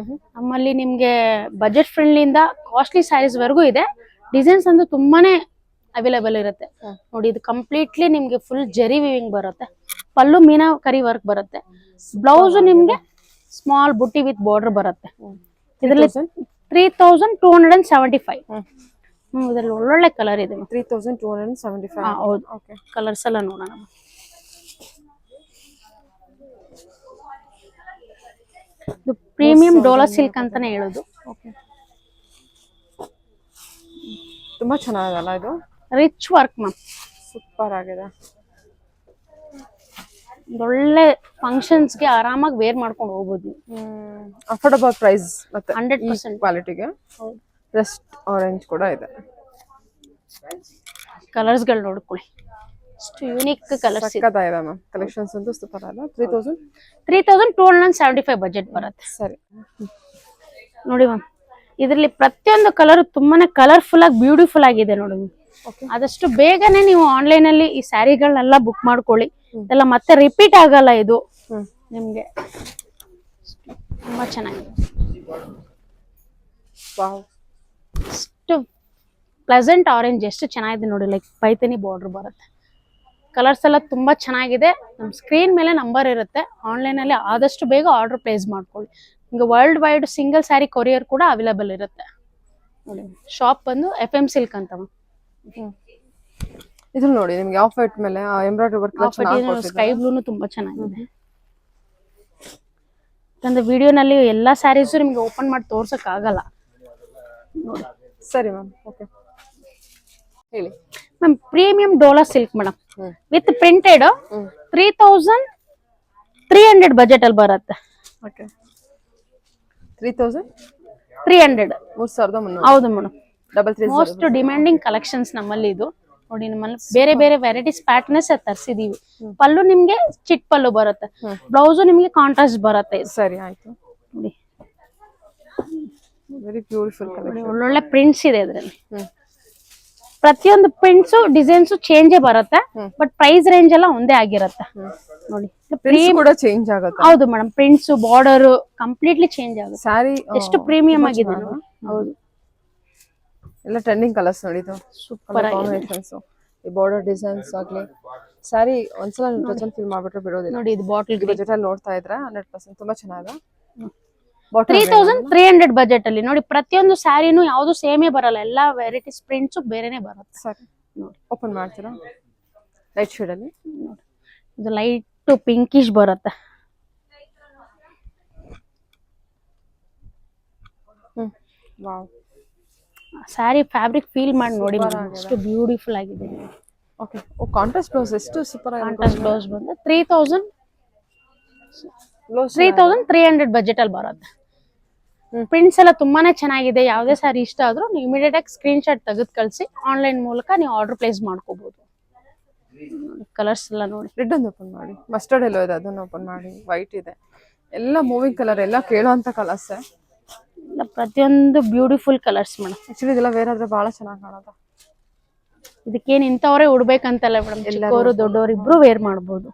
ನಮ್ಮಲ್ಲಿ ನಿಮ್ಗೆ ಬಜೆಟ್ ಫ್ರೆಂಡ್ಲಿ ಇಂದ ಕಾಸ್ಟ್ಲಿ ಸ್ಯಾರೀಸ್ ವರೆಗೂ ಇದೆ. ಡಿಸೈನ್ಸ್ ಅಂತೂ ತುಂಬಾನೇ ಅವೈಲೇಬಲ್ ಇರುತ್ತೆ ನೋಡಿ. ಇದು ಕಂಪ್ಲೀಟ್ಲಿ ನಿಮ್ಗೆ ಫುಲ್ ಜರಿ ವೀವಿಂಗ್ ಬರುತ್ತೆ. ಪಲ್ಲು ಮೀನಾಕರಿ ವರ್ಕ್ ಬರುತ್ತೆ. ಬ್ಲೌಸ್ ನಿಮ್ಗೆ ಸ್ಮಾಲ್ ಬುಟ್ಟಿ ವಿತ್ ಬಾರ್ಡರ್ ಬರುತ್ತೆ. ಇದರಲ್ಲಿ 3275. ಇದರಲ್ಲಿ ಒಳ್ಳೊಳ್ಳೆ ಕಲರ್ ಇದೆ. 3275. ಹೌದು. ಕಲರ್ಸ್ ಎಲ್ಲ ನೋಡೋಣ. ಇದು ಪ್ರೀಮಿಯಂ ಡೋಲಾ ಸಿಲ್ಕ್ ಅಂತಾನೆ ಹೇಳೋದು. ತುಂಬಾ ಚೆನ್ನಾಗಿದಲ್ಲ ಇದು. ರಿಚ್ ವರ್ಕ್ ಮ್ಯಾಮ್, ಸೂಪರ್ ಆಗಿದೆ. ಒಳ್ಳೆ ಫಂಕ್ಷನ್ಸ್ ಗೆ ಆರಾಮಾಗಿ ವೇರ್ ಮಾಡ್ಕೊಂಡು ಹೋಗ್ಬೋದು. ಅಫೋರ್ಡಬಲ್ ಪ್ರೈಸ್ ಮತ್ತೆ 100% ಕ್ವಾಲಿಟಿಗೆ. ರಸ್ಟ್ ಆರೆಂಜ್ ಕೂಡ ಇದೆ. ಕಲರ್ಸ್ ಗಳು ನೋಡ್ಕೊಳ್ಳಿ, ಎಷ್ಟು ಯೂನಿಕ್ ಕಲರ್ಸ್ ಇದೆ. ಸಕ್ಕತ್ತಾಗಿದೆ ಮ್ಯಾಮ್. ಕಲೆಕ್ಷನ್ಸ್ ಅಂತೂ ಸೂಪರ್ ಅಲ್ಲ. 3275 ಬಜೆಟ್ ಬರುತ್ತೆ. ಸರಿ ನೋಡಿ ಮ್ಯಾಮ್, ಇದರಲ್ಲಿ ಪ್ರತಿಯೊಂದು ಕಲರ್ ತುಂಬಾನೇ ಕಲರ್ಫುಲ್ ಆಗಿ ಬ್ಯೂಟಿಫುಲ್ ಆಗಿದೆ ನೋಡಿ. ಆದಷ್ಟು ಬೇಗನೆ ನೀವು ಆನ್ಲೈನ್ ಅಲ್ಲಿ ಈ ಸ್ಯಾರಿಗಳನ್ನೆಲ್ಲ ಬುಕ್ ಮಾಡ್ಕೊಳ್ಳಿ. ಇದೆಲ್ಲ ಮತ್ತೆ ರಿಪೀಟ್ ಆಗಲ್ಲ ಇದು ನಿಮ್ಗೆ. ತುಂಬಾ ಚೆನ್ನಾಗಿದೆ. ಎಷ್ಟು ಪ್ಲೆಸೆಂಟ್ ಆರೆಂಜ್, ಎಷ್ಟು ಚೆನ್ನಾಗಿದೆ ನೋಡಿ. ಲೈಕ್ ಪೈಥಾನಿ ಬಾರ್ಡರ್ ಬರುತ್ತೆ. ಕಲರ್ಸ್ ಎಲ್ಲ ತುಂಬಾ ಚೆನ್ನಾಗಿದೆ. ನಮ್ಮ ಸ್ಕ್ರೀನ್ ಮೇಲೆ ನಂಬರ್ ಇರುತ್ತೆ. ಆನ್ಲೈನ್ ಅಲ್ಲಿ ಆದಷ್ಟು ಬೇಗ ಆರ್ಡರ್ ಪ್ಲೇಸ್ ಮಾಡ್ಕೊಳ್ಳಿ. ನಿಮ್ಗೆ world wide single sari courier ಕೂಡ ಅವೈಲೇಬಲ್ ಇರುತ್ತೆ ನೋಡಿ. ಶಾಪ್ ಬಂದು FM ಸಿಲ್ಕ್ ಅಂತ. ಇದು ನೋಡಿ, ನಿಮ್ಗೆ ಆಫ್ ವೈಟ್ ಮೇಲೆ ಎಂಬ್ರಾಯ್ಡರಿ ವರ್ಕ್ ಸ್ಕೈ ಬ್ಲೂನು ತುಂಬಾ ಚೆನ್ನಾಗಿದೆ. ಯಾಕಂದ್ರೆ ವಿಡಿಯೋನಲ್ಲಿ ಎಲ್ಲಾ ಸ್ಯಾರೀಸ್ ನಿಮ್ಗೆ ಓಪನ್ ಮಾಡಿ ತೋರ್ಸಕ್ ಆಗಲ್ಲ ನೋಡಿ. ಸರಿ ಮ್ಯಾಮ್. ಓಕೆ, ಹೇಳಿ ma'am. Premium Dhola silk madam. With printed 3300 budget ಅಲ್ಲಿ ಬರುತ್ತೆ. ಓಕೆ 3300 3300 ಹೌದು madam. Double 3 most demanding collections ನಮ್ಮಲ್ಲಿ ಇದು ನೋಡಿ. ನಮ್ಮಲ್ಲಿ ಬೇರೆ ಬೇರೆ ವೆರೈಟೀಸ್ ಪ್ಯಾಟರ್ನ್ಸ್ ತರಿಸಿದೀವಿ. ಪಲ್ಲು ನಿಮ್ಗೆ ಚಿಟ್ ಪಲ್ಲು ಬರುತ್ತೆ, ಬ್ಲೌಸ್ ನಿಮ್ಗೆ ಕಾಂಟ್ರಾಸ್ಟ್ ಬರುತ್ತೆ. ಸರಿ ಆಯ್ತು ನೋಡಿ ವೆರಿ ಬ್ಯೂಟಿಫುಲ್ ಕಲೆಕ್ಷನ್. ಒಳ್ಳೊಳ್ಳೆ ಪ್ರಿಂಟ್ಸ್ ಇದೆ ಇದರಲ್ಲಿ. ಪ್ರತಿಯೊಂದು ಪ್ರಿಂಟ್ಸ್ ಡಿಸೈನ್ಸ್ ಚೇಂಜೇ ಬರುತ್ತೆ, ಬಟ್ ಪ್ರೈಸ್ ರೇಂಜ್ ಎಲ್ಲ ಒಂದೇ ಆಗಿರುತ್ತೆ ನೋಡಿ. ಕೂಡ ಚೇಂಜ್ ಆಗುತ್ತೆ. ಹೌದು madam, prints border completely change ಆಗುತ್ತೆ. ಸ್ಯಾರಿ ಎಷ್ಟು ಪ್ರೀಮಿಯಂ ಆಗಿದೆ ನೋಡಿ. ಹೌದು, ಎಲ್ಲ ಟ್ರೆಂಡಿಂಗ್ ಕಲರ್ಸ್ ನೋಡಿ. ಇದು ಸೂಪರ್ ಕಾಂಬಿನೇಷನ್ಸ್, ಈ ಬಾರ್ಡರ್ ಡಿಸೈನ್ಸ್ ಆಗ್ಲಿ ಸ್ಯಾರಿ ಒಂದ್ಸಲ ಟಚ್ ಅಂಡ್ ಫೀಲ್ ಮಾಡ್ಬಿಟ್ರೆ ಬಿಡೋದಿಲ್ಲ ನೋಡಿ. ಇದು ಬಾಟಲ್ ಬಜೆಟ್ ಅಲ್ಲಿ ನೋಡ್ತಾ ಇದ್ರೆ 100% ತುಂಬಾ ಚೆನ್ನಾಗಿದೆ. 3300 ಬಜೆಟ್ ಅಲ್ಲಿ ನೋಡಿ. ಪ್ರತಿಯೊಂದು ಸ್ಯಾರಿನೂ ಯಾವ್ದು ಸೇಮೇ ಬರಲ್ಲ, ಎಲ್ಲಾ ವೆರೈಟೀಸ್ ಪ್ರಿಂಟ್ಸ್ ಬೇರೆನೆ ಬರುತ್ತೆ. ಸರಿ ನೋಡಿ, ಓಪನ್ ಮಾಡ್ತೀರಾ? ಲೈಟ್ ಶೇಡ್ ಅಲ್ಲಿ ನೋಡಿ, ಇದು ಲೈಟ್ ಪಿಂಕಿಶ್ ಬರುತ್ತೆ. ವಾವ್, ಸ್ಯಾರಿ ಫ್ಯಾಬ್ರಿಕ್ ಫೀಲ್ ಮಾಡಿ ನೋಡಿ, ಎಷ್ಟು ಬ್ಯೂಟಿಫುಲ್ ಆಗಿದೆ. ಓಕೆ, ಓ ಕಾಂಟ್ರಾಸ್ಟ್ ಬ್ಲೌಸ್ ಎಷ್ಟು ಸೂಪರ್ ಆಗಿದೆ. ಕಾಂಟ್ರಾಸ್ಟ್ ಬ್ಲೌಸ್ ಬಂದು 3300 ಬಜೆಟ್ ಅಲ್ಲಿ ಬರುತ್ತೆ. ಪ್ರಿಂಟ್ಸ್ ಎಲ್ಲ ತುಂಬಾನೇ ಚೆನ್ನಾಗಿದೆ. ಯಾವ್ದೇ ಸ್ಯಾರಿ ಇಷ್ಟ ಆದ್ರೂ ನೀವು ಇಮಿಡಿಯೇಟ್ ಆಗಿ ಸ್ಕ್ರೀನ್ ಶಾಟ್ ತೆಗೆದು ಕಳಿಸಿ ಆನ್ಲೈನ್ ಮೂಲಕ ನೀವು ಆರ್ಡರ್ ಪ್ಲೇಸ್ ಮಾಡ್ಕೋಬಹುದು. ಕಲರ್ಸ್ ಎಲ್ಲ ನೋಡಿ. ರೆಡ್ ಒಂದು ಓಪನ್ ಮಾಡಿ, ಮಸ್ಟರ್ಡ್ ಎಲ್ಲೋ ಇದೆ ಅದನ್ನ ಓಪನ್ ಮಾಡಿ, ವೈಟ್ ಇದೆ, ಎಲ್ಲ ಮೂವಿಂಗ್ ಕಲರ್, ಎಲ್ಲ ಕೇಳೋಂತ ಕಲರ್ಸ್. ಎಲ್ಲ ಪ್ರತಿಯೊಂದು ಬ್ಯೂಟಿಫುಲ್ ಕಲರ್ಸ್ ಮೇಡಮ್. ಆಕ್ಚುಲಿ ಇದೆಲ್ಲ ವೇರ್ ಆದ್ರೆ ಬಹಳ ಚೆನ್ನಾಗಿ ಕಾಣುತ್ತೆ. ಇದಕ್ಕೇನ್ ಇಂಥವ್ರೆ ಉಡ್ಬೇಕಂತಲ್ಲ ಮೇಡಮ್, ಚಿಕ್ಕವರು ದೊಡ್ಡವರು ಇಬ್ರು ವೇರ್ ಮಾಡ್ಬೋದು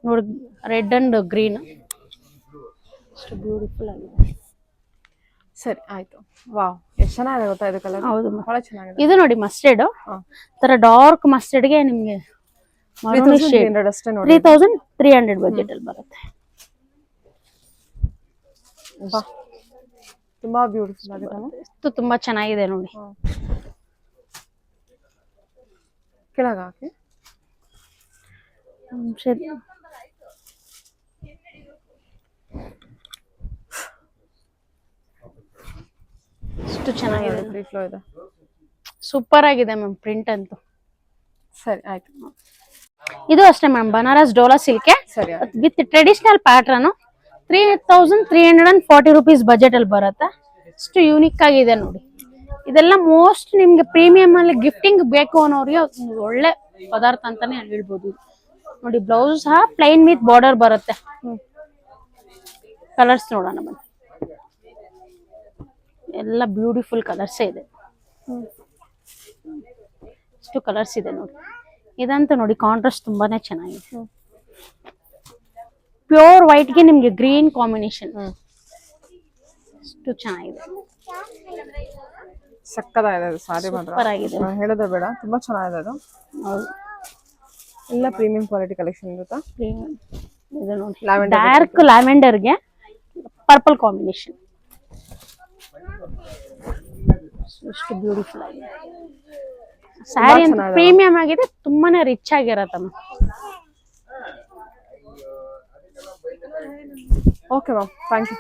ನೋಡಿ. ರೆಡ್ ಅಂಡ್ ಗ್ರೀನ್ ಎಷ್ಟು ಬ್ಯೂಟಿಫುಲ್ ಆಗಿದೆ. ಸರಿ ಆಯ್ತು. ವಾವ್, ಎಷ್ಟು ಚೆನ್ನಾಗಿದೆ ಗೊತ್ತಾ ಇದು ಕಲರ್. ಹೌದು, ಬಹಳ ಚೆನ್ನಾಗಿದೆ. ಇದು ನೋಡಿ ಮಸ್ಟರ್ಡ್ ತರ ಡಾರ್ಕ್ ಮಸ್ಟರ್ಡ್ ಗೆ ನಿಮ್ಗೆ 3300 ಬಜೆಟ್ ಅಲ್ಲಿ ಬರುತ್ತೆ. ತುಂಬಾ ಬ್ಯೂಟಿಫುಲ್ ಆಗಿದೆ. ಇದು ತುಂಬಾ ಚೆನ್ನಾಗಿದೆ ನೋಡಿ. ಕೆಳಗ ಹಾಕಿ. ಎಷ್ಟು ಚೆನ್ನಾಗಿದೆ, ಫ್ಲೋ ಇದೆ, ಸೂಪರ್ ಆಗಿದೆ ಮ್ಯಾಮ್ ಪ್ರಿಂಟ್ ಅಂತೂ. ಸರಿ ಆಯ್ತು. ಇದು ಅಷ್ಟೇ ಮ್ಯಾಮ್, ಬನಾರಸ್ ಡೋಲಾ ಸಿಲ್ಕ್ ಸರಿ with traditional pattern 3340 rupees budget ಅಲ್ಲಿ ಬರುತ್ತೆ. ಅಷ್ಟು ಯೂನಿಕ್ ಆಗಿದೆ ನೋಡಿ. ಇದೆಲ್ಲ ಮೋಸ್ಟ್ ನಿಮ್ಗೆ ಪ್ರೀಮಿಯಂ ಅಲ್ಲಿ ಗಿಫ್ಟಿಂಗ್ ಬೇಕು ಅನ್ನೋರಿಗೆ ಒಳ್ಳೆ ಪದಾರ್ಥ ಅಂತಾನೆ ಹೇಳ್ಬೋದು. ನೋಡಿ ಬ್ಲೌಸ್ ಸಹ ಪ್ಲೈನ್ ವಿತ್ ಬಾರ್ಡರ್ ಬರುತ್ತೆ. ಕಲರ್ಸ್ ನೋಡೋಣ ಬನ್ನಿ. ಎಲ್ಲ ಬ್ಯೂಟಿಫುಲ್ ಕಲರ್ಸ್ ಇದೆ. ಎಷ್ಟು ಕಲರ್ಸ್ ಇದೆ ನೋಡಿ. ಇದಂತೂ ನೋಡಿ ಕಾಂಟ್ರಾಸ್ಟ್ ತುಂಬಾನೇ ಚೆನ್ನಾಗಿದೆ. ಪ್ಯೂರ್ ವೈಟ್ ಗೆ ನಿಮ್ಗೆ ಗ್ರೀನ್ ಕಾಂಬಿನೇಷನ್ ಎಷ್ಟು ಚೆನ್ನಾಗಿದೆ. ಸಕ್ಕತ್ತಾಗಿದೆ ಸಾರಿ ಮಾತ್ರ. ಸೂಪರ್ ಆಗಿದೆ, ಹೇಳೋದೇ ಬೇಡ, ತುಂಬಾ ಚೆನ್ನಾಗಿದೆ ಅದು. ಹೌದು, ಎಲ್ಲ ಪ್ರೀಮಿಯಂ ಕ್ವಾಲಿಟಿ ಕಲೆಕ್ಷನ್ ಇರುತ್ತಾ. ಇದು ನೋಡಿ ಡಾರ್ಕ್ ಲ್ಯಾವೆಂಡರ್ ಗೆ ಪರ್ಪಲ್ ಕಾಂಬಿನೇಷನ್ ಎಷ್ಟು ಬ್ಯೂಟಿಫುಲ್ ಆಗಿದೆ. ಸ್ಯಾರಿ ಅಂತ ಪ್ರೀಮಿಯಂ ಆಗಿದೆ, ತುಂಬಾನೇ ರಿಚ್ ಆಗಿರತ್ತಮ್ಮ. Okay ma'am, thank you.